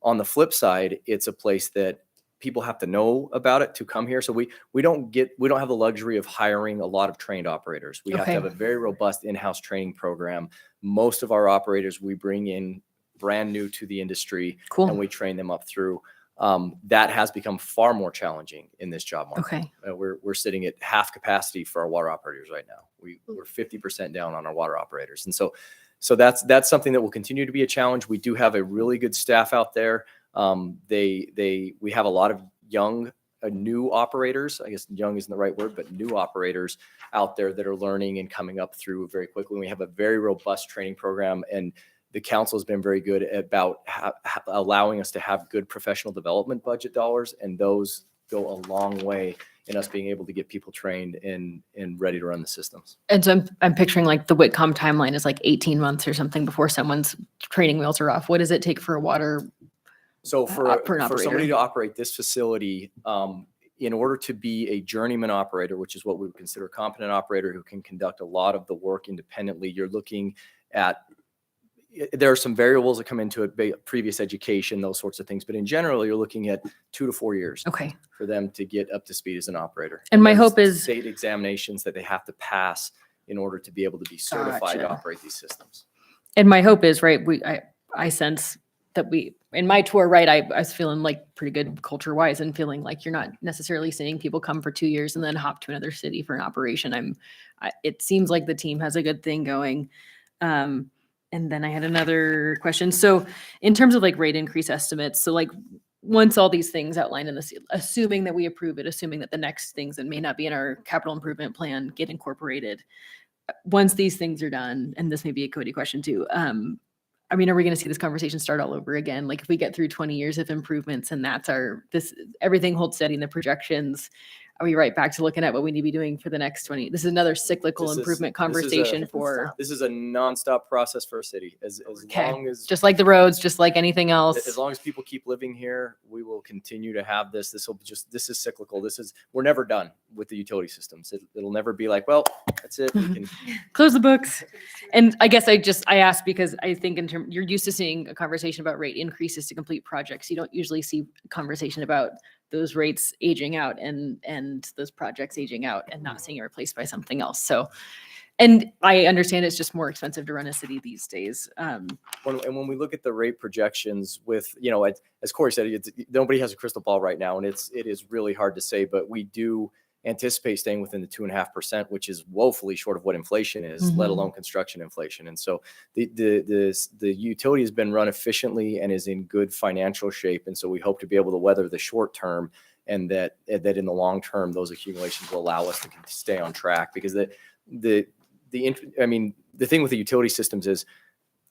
Speaker 8: on the flip side, it's a place that people have to know about it to come here. So we don't have the luxury of hiring a lot of trained operators. We have to have a very robust in-house training program. Most of our operators we bring in brand new to the industry,
Speaker 10: Cool.
Speaker 8: and we train them up through. That has become far more challenging in this job market.
Speaker 10: Okay.
Speaker 8: We're sitting at half capacity for our water operators right now. We're 50% down on our water operators. And so that's something that will continue to be a challenge. We do have a really good staff out there. We have a lot of young, new operators. I guess young isn't the right word, but new operators out there that are learning and coming up through very quickly. We have a very robust training program, and the council has been very good about allowing us to have good professional development budget dollars, and those go a long way in us being able to get people trained and ready to run the systems.
Speaker 10: And so I'm picturing like the Whitcomb timeline is like 18 months or something before someone's training wheels are off. What does it take for a water?
Speaker 8: So for
Speaker 10: an
Speaker 8: somebody
Speaker 10: operator.
Speaker 8: to operate this facility, in order to be a journeyman operator, which is what we would consider a competent operator who can conduct a lot of the work independently, you're looking at, there are some variables that come into it, previous education, those sorts of things. But in general, you're looking at 2 to 4 years
Speaker 10: Okay.
Speaker 8: for them to get up to speed as an operator.
Speaker 10: And my
Speaker 8: there's
Speaker 10: hope is-
Speaker 8: state examinations that they have to pass in order to be able to be certified to
Speaker 10: Gotcha.
Speaker 8: operate these systems.
Speaker 10: And my hope is, right, I sense that in my tour, right, I was feeling like pretty good culture wise and feeling like you're not necessarily seeing people come for 2 years and then hop to another city for an operation. It seems like the team has a good thing going. And then I had another question. So in terms of like rate increase estimates, so like once all these things outlined in this, assuming that we approve it, assuming that the next things that may not be in our capital improvement plan get incorporated, once these things are done, and this may be a Cody question too, I mean, are we going to see this conversation start all over again? Like if we get through 20 years of improvements and everything holds steady in the projections, are we right back to looking at what we need to be doing for the next 20? This is another cyclical improvement conversation
Speaker 8: This is a nonstop process for a city. As long as
Speaker 10: just like the roads, just like anything else.
Speaker 8: As long as people keep living here, we will continue to have this. This is cyclical. We're never done with the utility systems. It'll never be like, well, that's it. We can
Speaker 10: Close the books. And I guess I asked because I think you're used to seeing a conversation about rate increases to complete projects. You don't usually see a conversation about those rates aging out and those projects aging out and not seeing it replaced by something else. So, and I understand it's just more expensive to run a city these days.
Speaker 8: when we look at the rate projections with, as Corey said, nobody has a crystal ball right now, and it is really hard to say, but we do anticipate staying within the 2.5%, which is woefully short of what inflation is, let alone construction inflation. And so the utility has been run efficiently and is in good financial shape. And so we hope to be able to weather the short term, and that in the long term, those accumulations will allow us to stay on track. Because the thing with the utility systems is,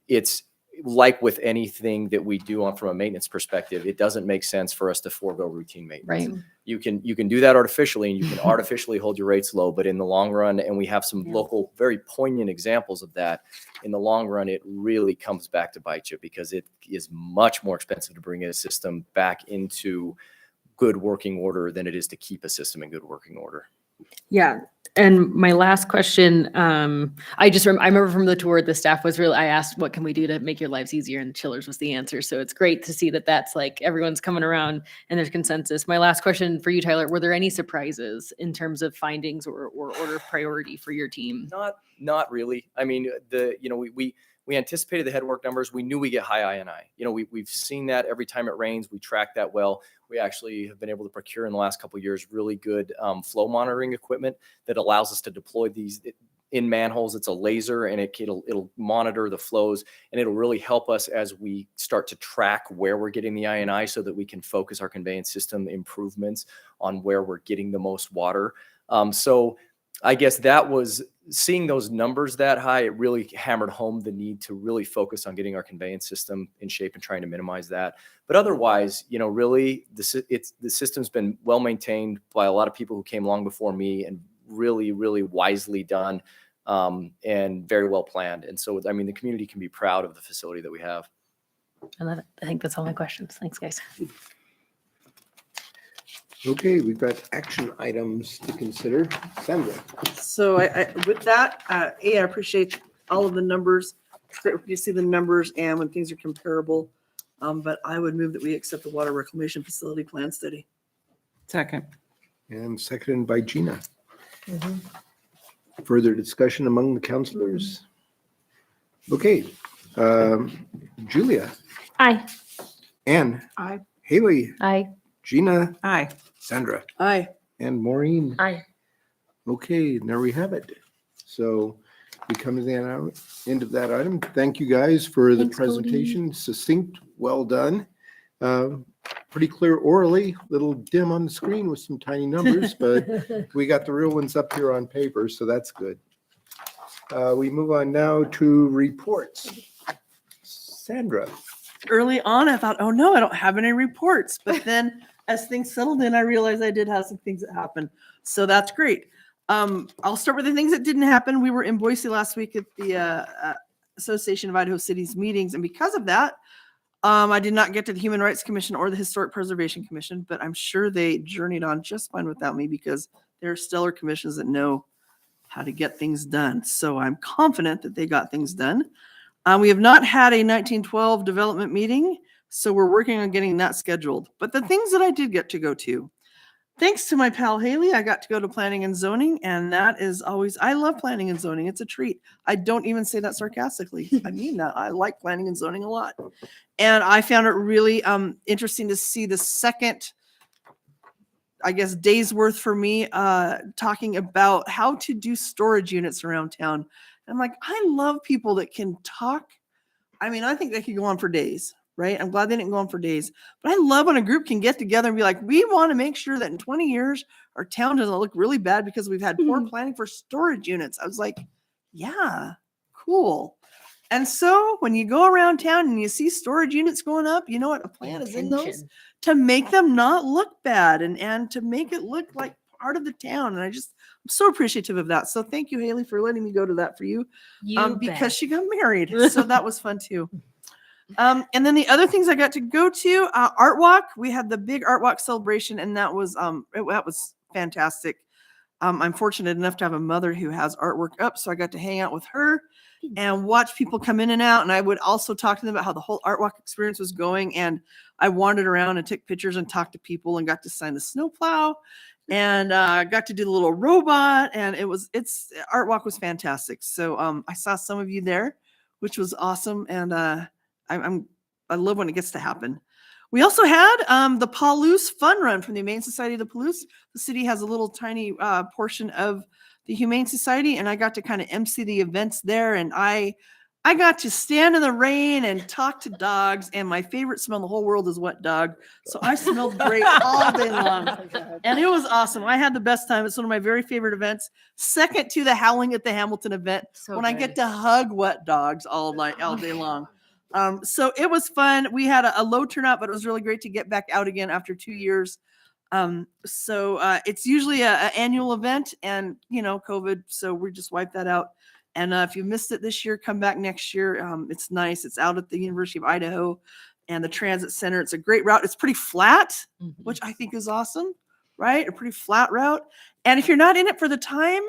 Speaker 8: it's like with anything that we do from a maintenance perspective, it doesn't make sense for us to forego routine maintenance.
Speaker 10: Right.
Speaker 8: You can do that artificially, and you can artificially hold your rates low, but in the long run, and we have some local, very poignant examples of that, in the long run, it really comes back to bite you, because it is much more expensive to bring a system back into good working order than it is to keep a system in good working order.
Speaker 10: Yeah. And my last question, I remember from the tour, the staff was really, I asked, what can we do to make your lives easier? And chillers was the answer. So it's great to see that that's like, everyone's coming around and there's consensus. My last question for you, Tyler, were there any surprises in terms of findings or order of priority for your team?
Speaker 8: Not really. I mean, we anticipated the headwork numbers. We knew we get high INI. We've seen that every time it rains. We track that well. We actually have been able to procure in the last couple of years really good flow monitoring equipment that allows us to deploy these in manholes. It's a laser, and it'll monitor the flows, and it'll really help us as we start to track where we're getting the INI, so that we can focus our conveyance system improvements on where we're getting the most water. So I guess that was, seeing those numbers that high, it really hammered home the need to really focus on getting our conveyance system in shape and trying to minimize that. But otherwise, really, the system's been well maintained by a lot of people who came along before me, and really, really wisely done, and very well planned. And so, I mean, the community can be proud of the facility that we have.
Speaker 10: I love it. I think that's all my questions. Thanks, guys.
Speaker 2: Okay, we've got action items to consider. Sandra.
Speaker 3: So with that, I appreciate all of the numbers. It's great when you see the numbers and when things are comparable. But I would move that we accept the water reclamation facility plan study.
Speaker 4: Second.
Speaker 2: And seconded by Gina. Further discussion among the counselors? Okay. Julia.
Speaker 1: Aye.
Speaker 2: Anne.
Speaker 3: Aye.
Speaker 2: Haley.
Speaker 1: Aye.
Speaker 2: Gina.
Speaker 4: Aye.
Speaker 2: Sandra.
Speaker 3: Aye.
Speaker 2: And Maureen.
Speaker 1: Aye.
Speaker 2: Okay, and there we have it. So we come to the end of that item. Thank you guys for the
Speaker 1: Thanks, Cody.
Speaker 2: presentation. Succinct, well done. Pretty clear orally, little dim on the screen with some tiny numbers, but we got the real ones up here on paper, so that's good. We move on now to reports. Sandra.
Speaker 3: Early on, I thought, oh no, I don't have any reports. But then as things settled in, I realized I did have some things that happened. So that's great. I'll start with the things that didn't happen. We were in Boise last week at the Association of Idaho Cities meetings. And because of that, I did not get to the Human Rights Commission or the Historic Preservation Commission, but I'm sure they journeyed on just fine without me, because they're stellar commissions that know how to get things done. So I'm confident that they got things done. We have not had a 1912 development meeting, so we're working on getting that scheduled. But the things that I did get to go to, thanks to my pal Haley, I got to go to planning and zoning, and that is always, I love planning and zoning. It's a treat. I don't even say that sarcastically. I mean that. I like planning and zoning a lot. And I found it really interesting to see the second, I guess, day's worth for me, talking about how to do storage units around town. I'm like, I love people that can talk. I mean, I think they could go on for days, right? I'm glad they didn't go on for days. But I love when a group can get together and be like, we want to make sure that in 20 years, our town doesn't look really bad because we've had poor planning for storage units. I was like, yeah, cool. And so when you go around town and you see storage units going up, you know what? A plan is in those to make them not look bad and to make it look like part of the town. And I'm so appreciative of that. So thank you, Haley, for letting me go to that for you. Because she got married. So that was fun too. And then the other things I got to go to, Art Walk. We had the big Art Walk celebration, and that was fantastic. I'm fortunate enough to have a mother who has artwork up, so I got to hang out with her and watch people come in and out. And I would also talk to them about how the whole Art Walk experience was going. And I wandered around and took pictures and talked to people and got to sign the snowplow and got to do the little robot. And Art Walk was fantastic. So I saw some of you there, which was awesome. And I love when it gets to happen.
Speaker 11: We also had the Palouse Fun Run from the Humane Society of the Palouse. The city has a little tiny portion of the Humane Society, and I got to kind of MC the events there. And I got to stand in the rain and talk to dogs. And my favorite smell in the whole world is wet dog. So I smelled great all day long, and it was awesome. I had the best time. It's one of my very favorite events. Second to the Howling at the Hamilton event,
Speaker 1: So
Speaker 11: when I
Speaker 1: good.
Speaker 11: get to hug wet dogs all day long. So it was fun. We had a low turnout, but it was really great to get back out again after 2 years. It's usually an annual event, and COVID, so we just wiped that out. And if you missed it this year, come back next year. It's nice. It's out at the University of Idaho and the Transit Center. It's a great route. It's pretty flat, which I think is awesome, right? A pretty flat route. And if you're not in it for the time,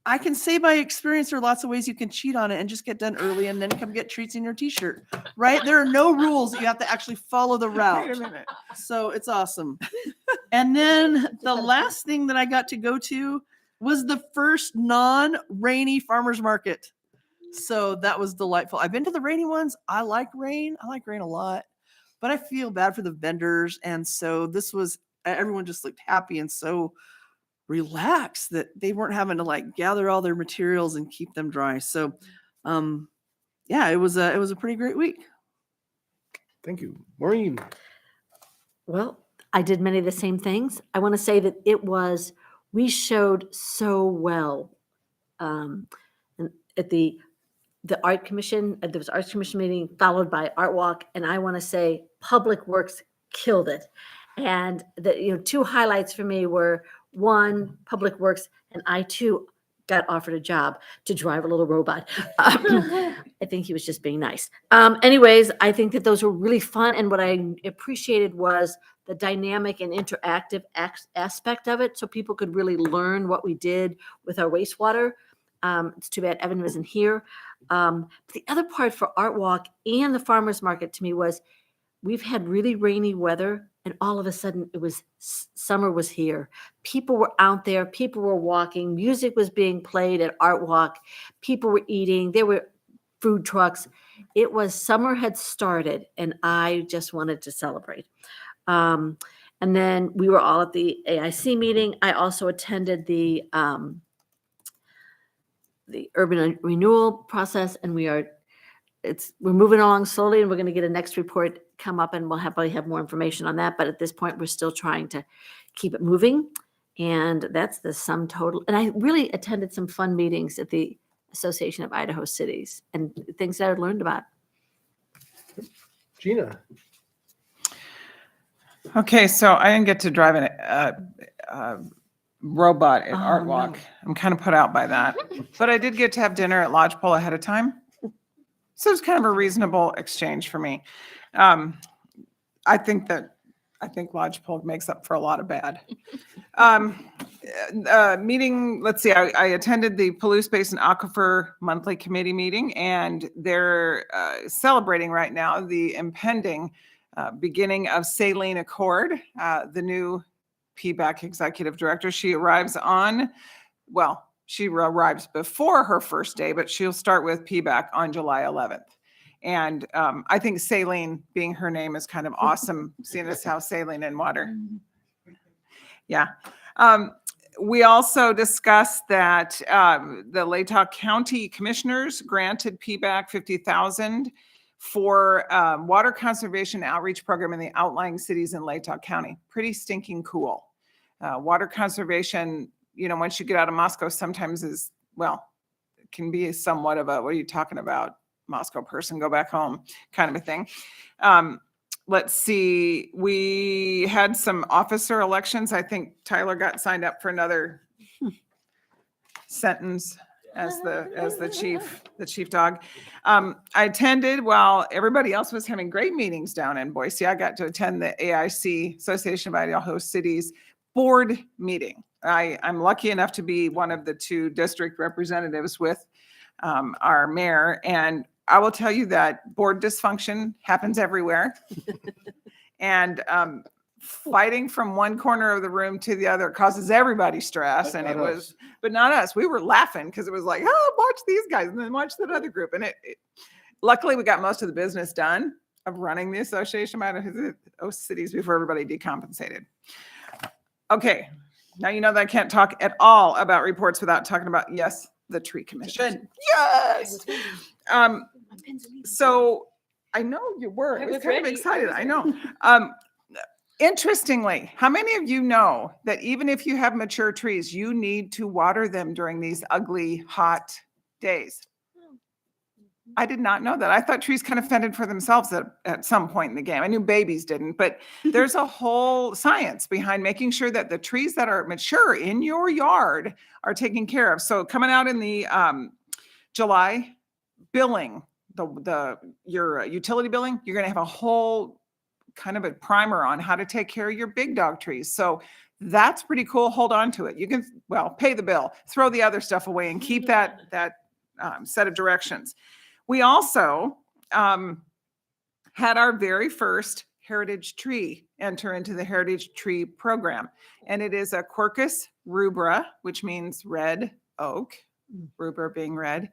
Speaker 11: I can say by experience, there are lots of ways you can cheat on it and just get done early and then come get treats in your t-shirt, right? There are no rules that you have to actually follow the route.
Speaker 4: Wait a minute.
Speaker 11: So it's awesome. And then the last thing that I got to go to was the first non-rainy farmers market. So that was delightful. I've been to the rainy ones. I like rain. I like rain a lot, but I feel bad for the vendors. And so this was, everyone just looked happy and so relaxed that they weren't having to gather all their materials and keep them dry. So it was a pretty great week.
Speaker 2: Thank you. Maureen?
Speaker 1: Well, I did many of the same things. I want to say that we showed so well and at the art commission. There was arts commission meeting followed by art walk, and I want to say Public Works killed it. And the two highlights for me were, one, Public Works, and I too got offered a job to drive a little robot. I think he was just being nice. Anyways, I think that those were really fun, and what I appreciated was the dynamic and interactive aspect of it, so people could really learn what we did with our wastewater. It's too bad Evan wasn't here. But the other part for Art Walk and the farmers market to me was, we've had really rainy weather, and all of a sudden it was summer was here. People were out there, people were walking, music was being played at Art Walk, people were eating, there were food trucks. It was, summer had started, and I just wanted to celebrate. And then we were all at the AIC meeting. I also attended the urban renewal process, and we're moving along slowly, and we're going to get a next report come up, and we'll probably have more information on that. But at this point, we're still trying to keep it moving. And that's the sum total. And I really attended some fun meetings at the Association of Idaho Cities and things that I learned about.
Speaker 2: Gina?
Speaker 4: Okay, so I didn't get to drive a robot at Art Walk.
Speaker 1: no.
Speaker 4: I'm kind of put out by that. But I did get to have dinner at Lodgepole ahead of time. So it's kind of a reasonable exchange for me. I think Lodgepole makes up for a lot of bad. Meeting, let's see, I attended the Palouse Basin Aquifer monthly committee meeting, and they're celebrating right now the impending beginning of Saline Accord, the new PBAC executive director. She arrives before her first day, but she'll start with PBAC on July 11th. And I think Saline, being her name, is kind of awesome, seeing as how saline in water. Yeah. We also discussed that the Latah County Commissioners granted PBAC $50,000 for water conservation outreach program in the outlying cities in Latah County. Pretty stinking cool. Water conservation, once you get out of Moscow, sometimes it can be somewhat of a, what are you talking about, Moscow person, go back home kind of a thing. Let's see, we had some officer elections. I think Tyler got signed up for another sentence as the chief dog. I attended while everybody else was having great meetings down in Boise. I got to attend the AIC, Association of Idaho Cities board meeting. I'm lucky enough to be one of the two district representatives with our mayor, and I will tell you that board dysfunction happens everywhere. And fighting from one corner of the room to the other causes everybody stress. And but not us. We were laughing because it was like, oh, watch these guys and then watch that other group. And luckily we got most of the business done of running the Association of Idaho Cities before everybody decompensated. Okay, now you know that I can't talk at all about reports without talking about, yes, the tree commission. Yes. So I know you were. I was kind of excited. I know. Interestingly, how many of you know that even if you have mature trees, you need to water them during these ugly, hot days? I did not know that. I thought trees kind of fended for themselves at some point in the game. I knew babies didn't, but there's a whole science behind making sure that the trees that are mature in your yard are taken care of. So coming out in the July billing, your utility billing, you're going to have a whole kind of a primer on how to take care of your big dog trees. So that's pretty cool. Hold on to it. You can, well, pay the bill, throw the other stuff away and keep that set of directions. We also had our very first heritage tree enter into the heritage tree program. And it is a Quercus rubra, which means red oak, rubra being red.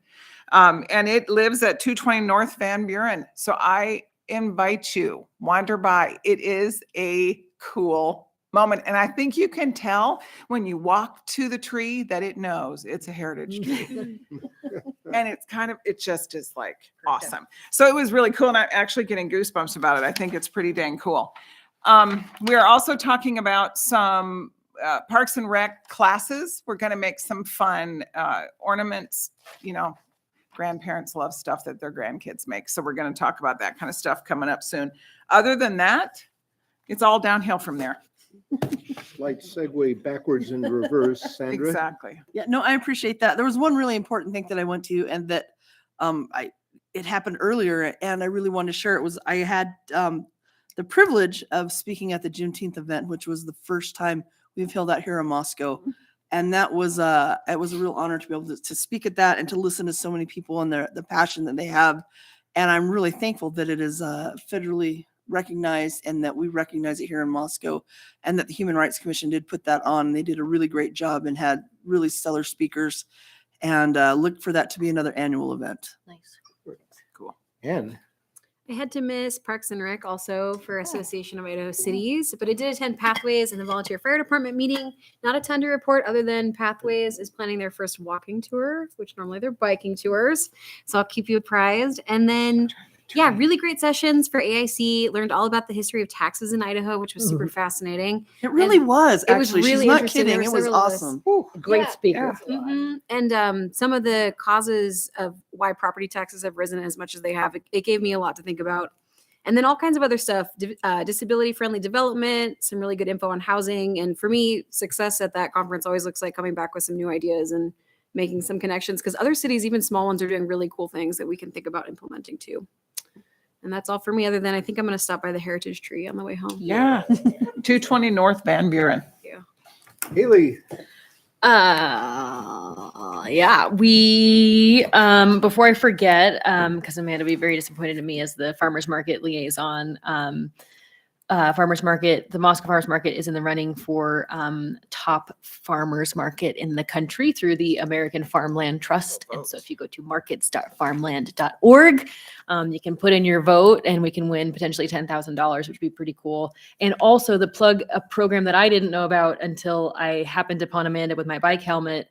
Speaker 4: And it lives at 220 North Van Buren. So I invite you, wander by. It is a cool moment. And I think you can tell when you walk to the tree that it knows it's a heritage tree. And it's kind of, it just is like awesome. So it was really cool. And I'm actually getting goosebumps about it. I think it's pretty dang cool. We are also talking about some Parks and Rec classes. We're going to make some fun ornaments. You know, grandparents love stuff that their grandkids make. So we're going to talk about that kind of stuff coming up soon. Other than that, it's all downhill from there.
Speaker 2: Slight segue backwards and reverse, Sandra.
Speaker 4: Exactly.
Speaker 11: Yeah, no, I appreciate that. There was one really important thing that I went to, and that it happened earlier, and I really wanted to share. It was I had the privilege of speaking at the Juneteenth event, which was the first time we've held that here in Moscow, and that was it was a real honor to be able to speak at that and to listen to so many people and the passion that they have, and I'm really thankful that it is federally recognized and that we recognize it here in Moscow, and that the Human Rights Commission did put that on. They did a really great job and had really stellar speakers, and look for that to be another annual event.
Speaker 10: Nice.
Speaker 4: Cool.
Speaker 2: And
Speaker 12: I had to miss Parks and Rec also for Association of Idaho Cities, but I did attend Pathways and the Volunteer Fire Department meeting. Not a ton to report other than Pathways is planning their first walking tour, which normally they're biking tours. So I'll keep you apprised. And then yeah, really great sessions for AIC. Learned all about the history of taxes in Idaho, which was super fascinating.
Speaker 11: It really was,
Speaker 12: it was
Speaker 11: actually. She's
Speaker 12: really
Speaker 11: not
Speaker 12: interesting.
Speaker 11: kidding.
Speaker 12: There
Speaker 11: It
Speaker 12: were
Speaker 11: was
Speaker 12: several of us.
Speaker 11: awesome.
Speaker 10: Great
Speaker 12: Yeah.
Speaker 10: speaker.
Speaker 12: Mhm. And some of the causes of why property taxes have risen as much as they have, it gave me a lot to think about. And then all kinds of other stuff, disability-friendly development, some really good info on housing. And for me, success at that conference always looks like coming back with some new ideas and making some connections, because other cities, even small ones, are doing really cool things that we can think about implementing too. And that's all for me, other than I think I'm going to stop by the heritage tree on the way home.
Speaker 4: Yeah. 220 North Van Buren.
Speaker 2: Haley,
Speaker 10: Yeah, we before I forget, because Amanda will be very disappointed in me as the farmers market liaison. Farmers market, the Moscow Farmers Market is in the running for top farmers market in the country through the American Farmland Trust. And so if you go to markets.farmland.org, you can put in your vote and we can win potentially $10,000, which would be pretty cool. And also the plug a program that I didn't know about until I happened upon Amanda with my bike helmet.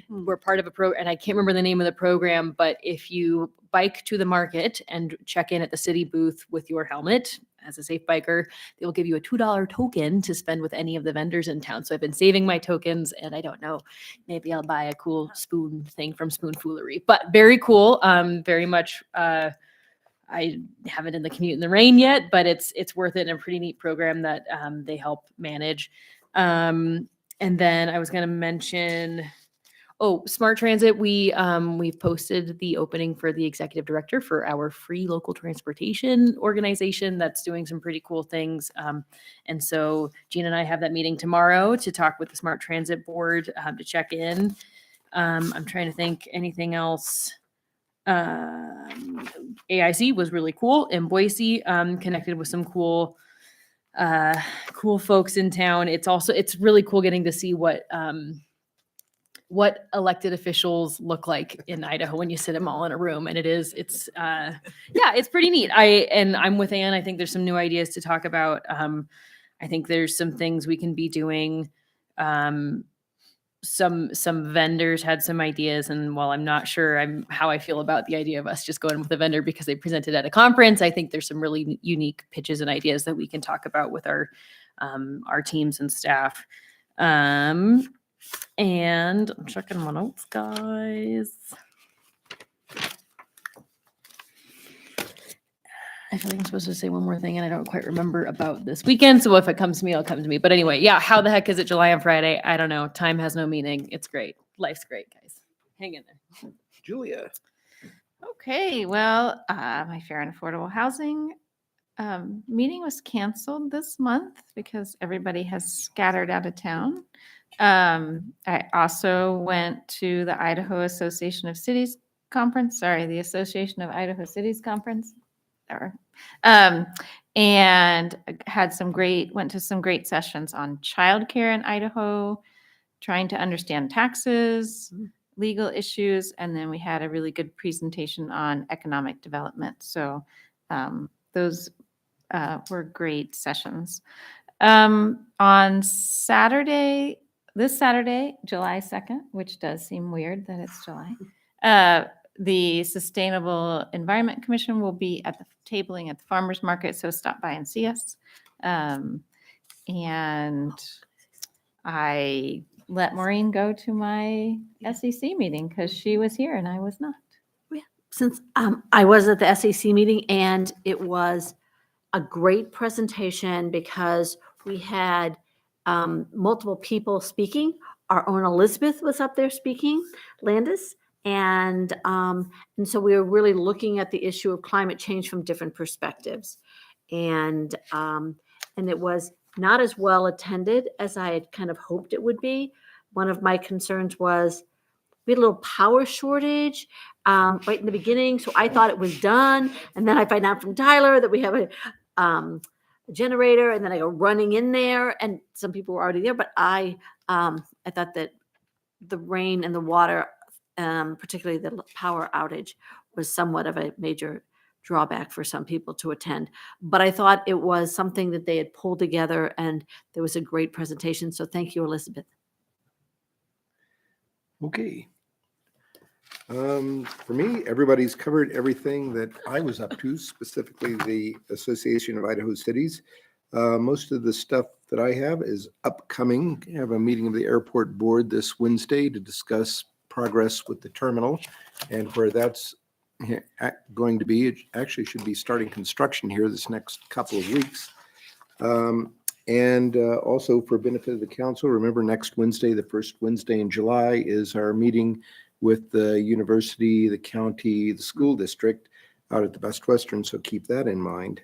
Speaker 10: We're part of a program, and I can't remember the name of the program, but if you bike to the market and check in at the city booth with your helmet, as a safe biker, they will give you a $2 token to spend with any of the vendors in town. So I've been saving my tokens, and I don't know, maybe I'll buy a cool spoon thing from Spoonfoolery, but very cool. Very much, I haven't in the commute in the rain yet, but it's worth it, and a pretty neat program that they help manage. And then I was going to mention, Smart Transit. We've posted the opening for the executive director for our free local transportation organization that's doing some pretty cool things. And so Gina and I have that meeting tomorrow to talk with the Smart Transit board to check in. I'm trying to think anything else. AIC was really cool in Boise. Connected with some cool folks in town. It's really cool getting to see what what elected officials look like in Idaho when you sit them all in a room. And it's pretty neat. I'm with Ann. I think there's some new ideas to talk about. I think there's some things we can be doing. Some vendors had some ideas, and while I'm not sure how I feel about the idea of us just going with a vendor because they presented at a conference, I think there's some really unique pitches and ideas that we can talk about with our teams and staff. And I'm checking my notes, guys. I feel like I'm supposed to say one more thing and I don't quite remember about this weekend. So if it comes to me, it'll come to me. But anyway, yeah, how the heck is it July on Friday? I don't know. Time has no meaning. It's great. Life's great, guys. Hang in there.
Speaker 2: Julia.
Speaker 3: Okay, well, my fair and affordable housing meeting was canceled this month because everybody has scattered out of town. I also went to the Idaho Association of Cities conference, the Association of Idaho Cities conference. And went to some great sessions on childcare in Idaho, trying to understand taxes, legal issues, and then we had a really good presentation on economic development. So those were great sessions. On Saturday, this Saturday, July 2nd, which does seem weird that it's July, the Sustainable Environment Commission will be at the tabling at the farmers market, so stop by and see us. And I let Maureen go to my SEC meeting because she was here and I was not.
Speaker 1: Since I was at the SEC meeting, and it was a great presentation because we had multiple people speaking. Our own Elizabeth was up there speaking, Landis. And so we were really looking at the issue of climate change from different perspectives. And it was not as well attended as I had kind of hoped it would be. One of my concerns was we had a little power shortage right in the beginning. So I thought it was done. And then I find out from Tyler that we have a generator, and then I go running in there, and some people were already there. But I thought that the rain and the water, particularly the power outage, was somewhat of a major drawback for some people to attend. But I thought it was something that they had pulled together, and there was a great presentation. So thank you, Elizabeth.
Speaker 2: Okay. For me, everybody's covered everything that I was up to, specifically the Association of Idaho Cities. Most of the stuff that I have is upcoming. I have a meeting of the airport board this Wednesday to discuss progress with the terminal and where that's going to be. It actually should be starting construction here this next couple of weeks. And also for benefit of the council, remember next Wednesday, the first Wednesday in July, is our meeting with the university, the county, the school district out at the Best Western. So keep that in mind.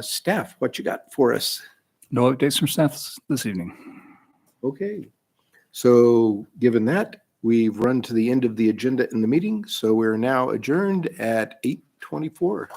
Speaker 2: Staff, what you got for us?
Speaker 5: No updates from staff this evening.
Speaker 2: Okay. So given that, we've run to the end of the agenda in the meeting. So we're now adjourned at 8:24.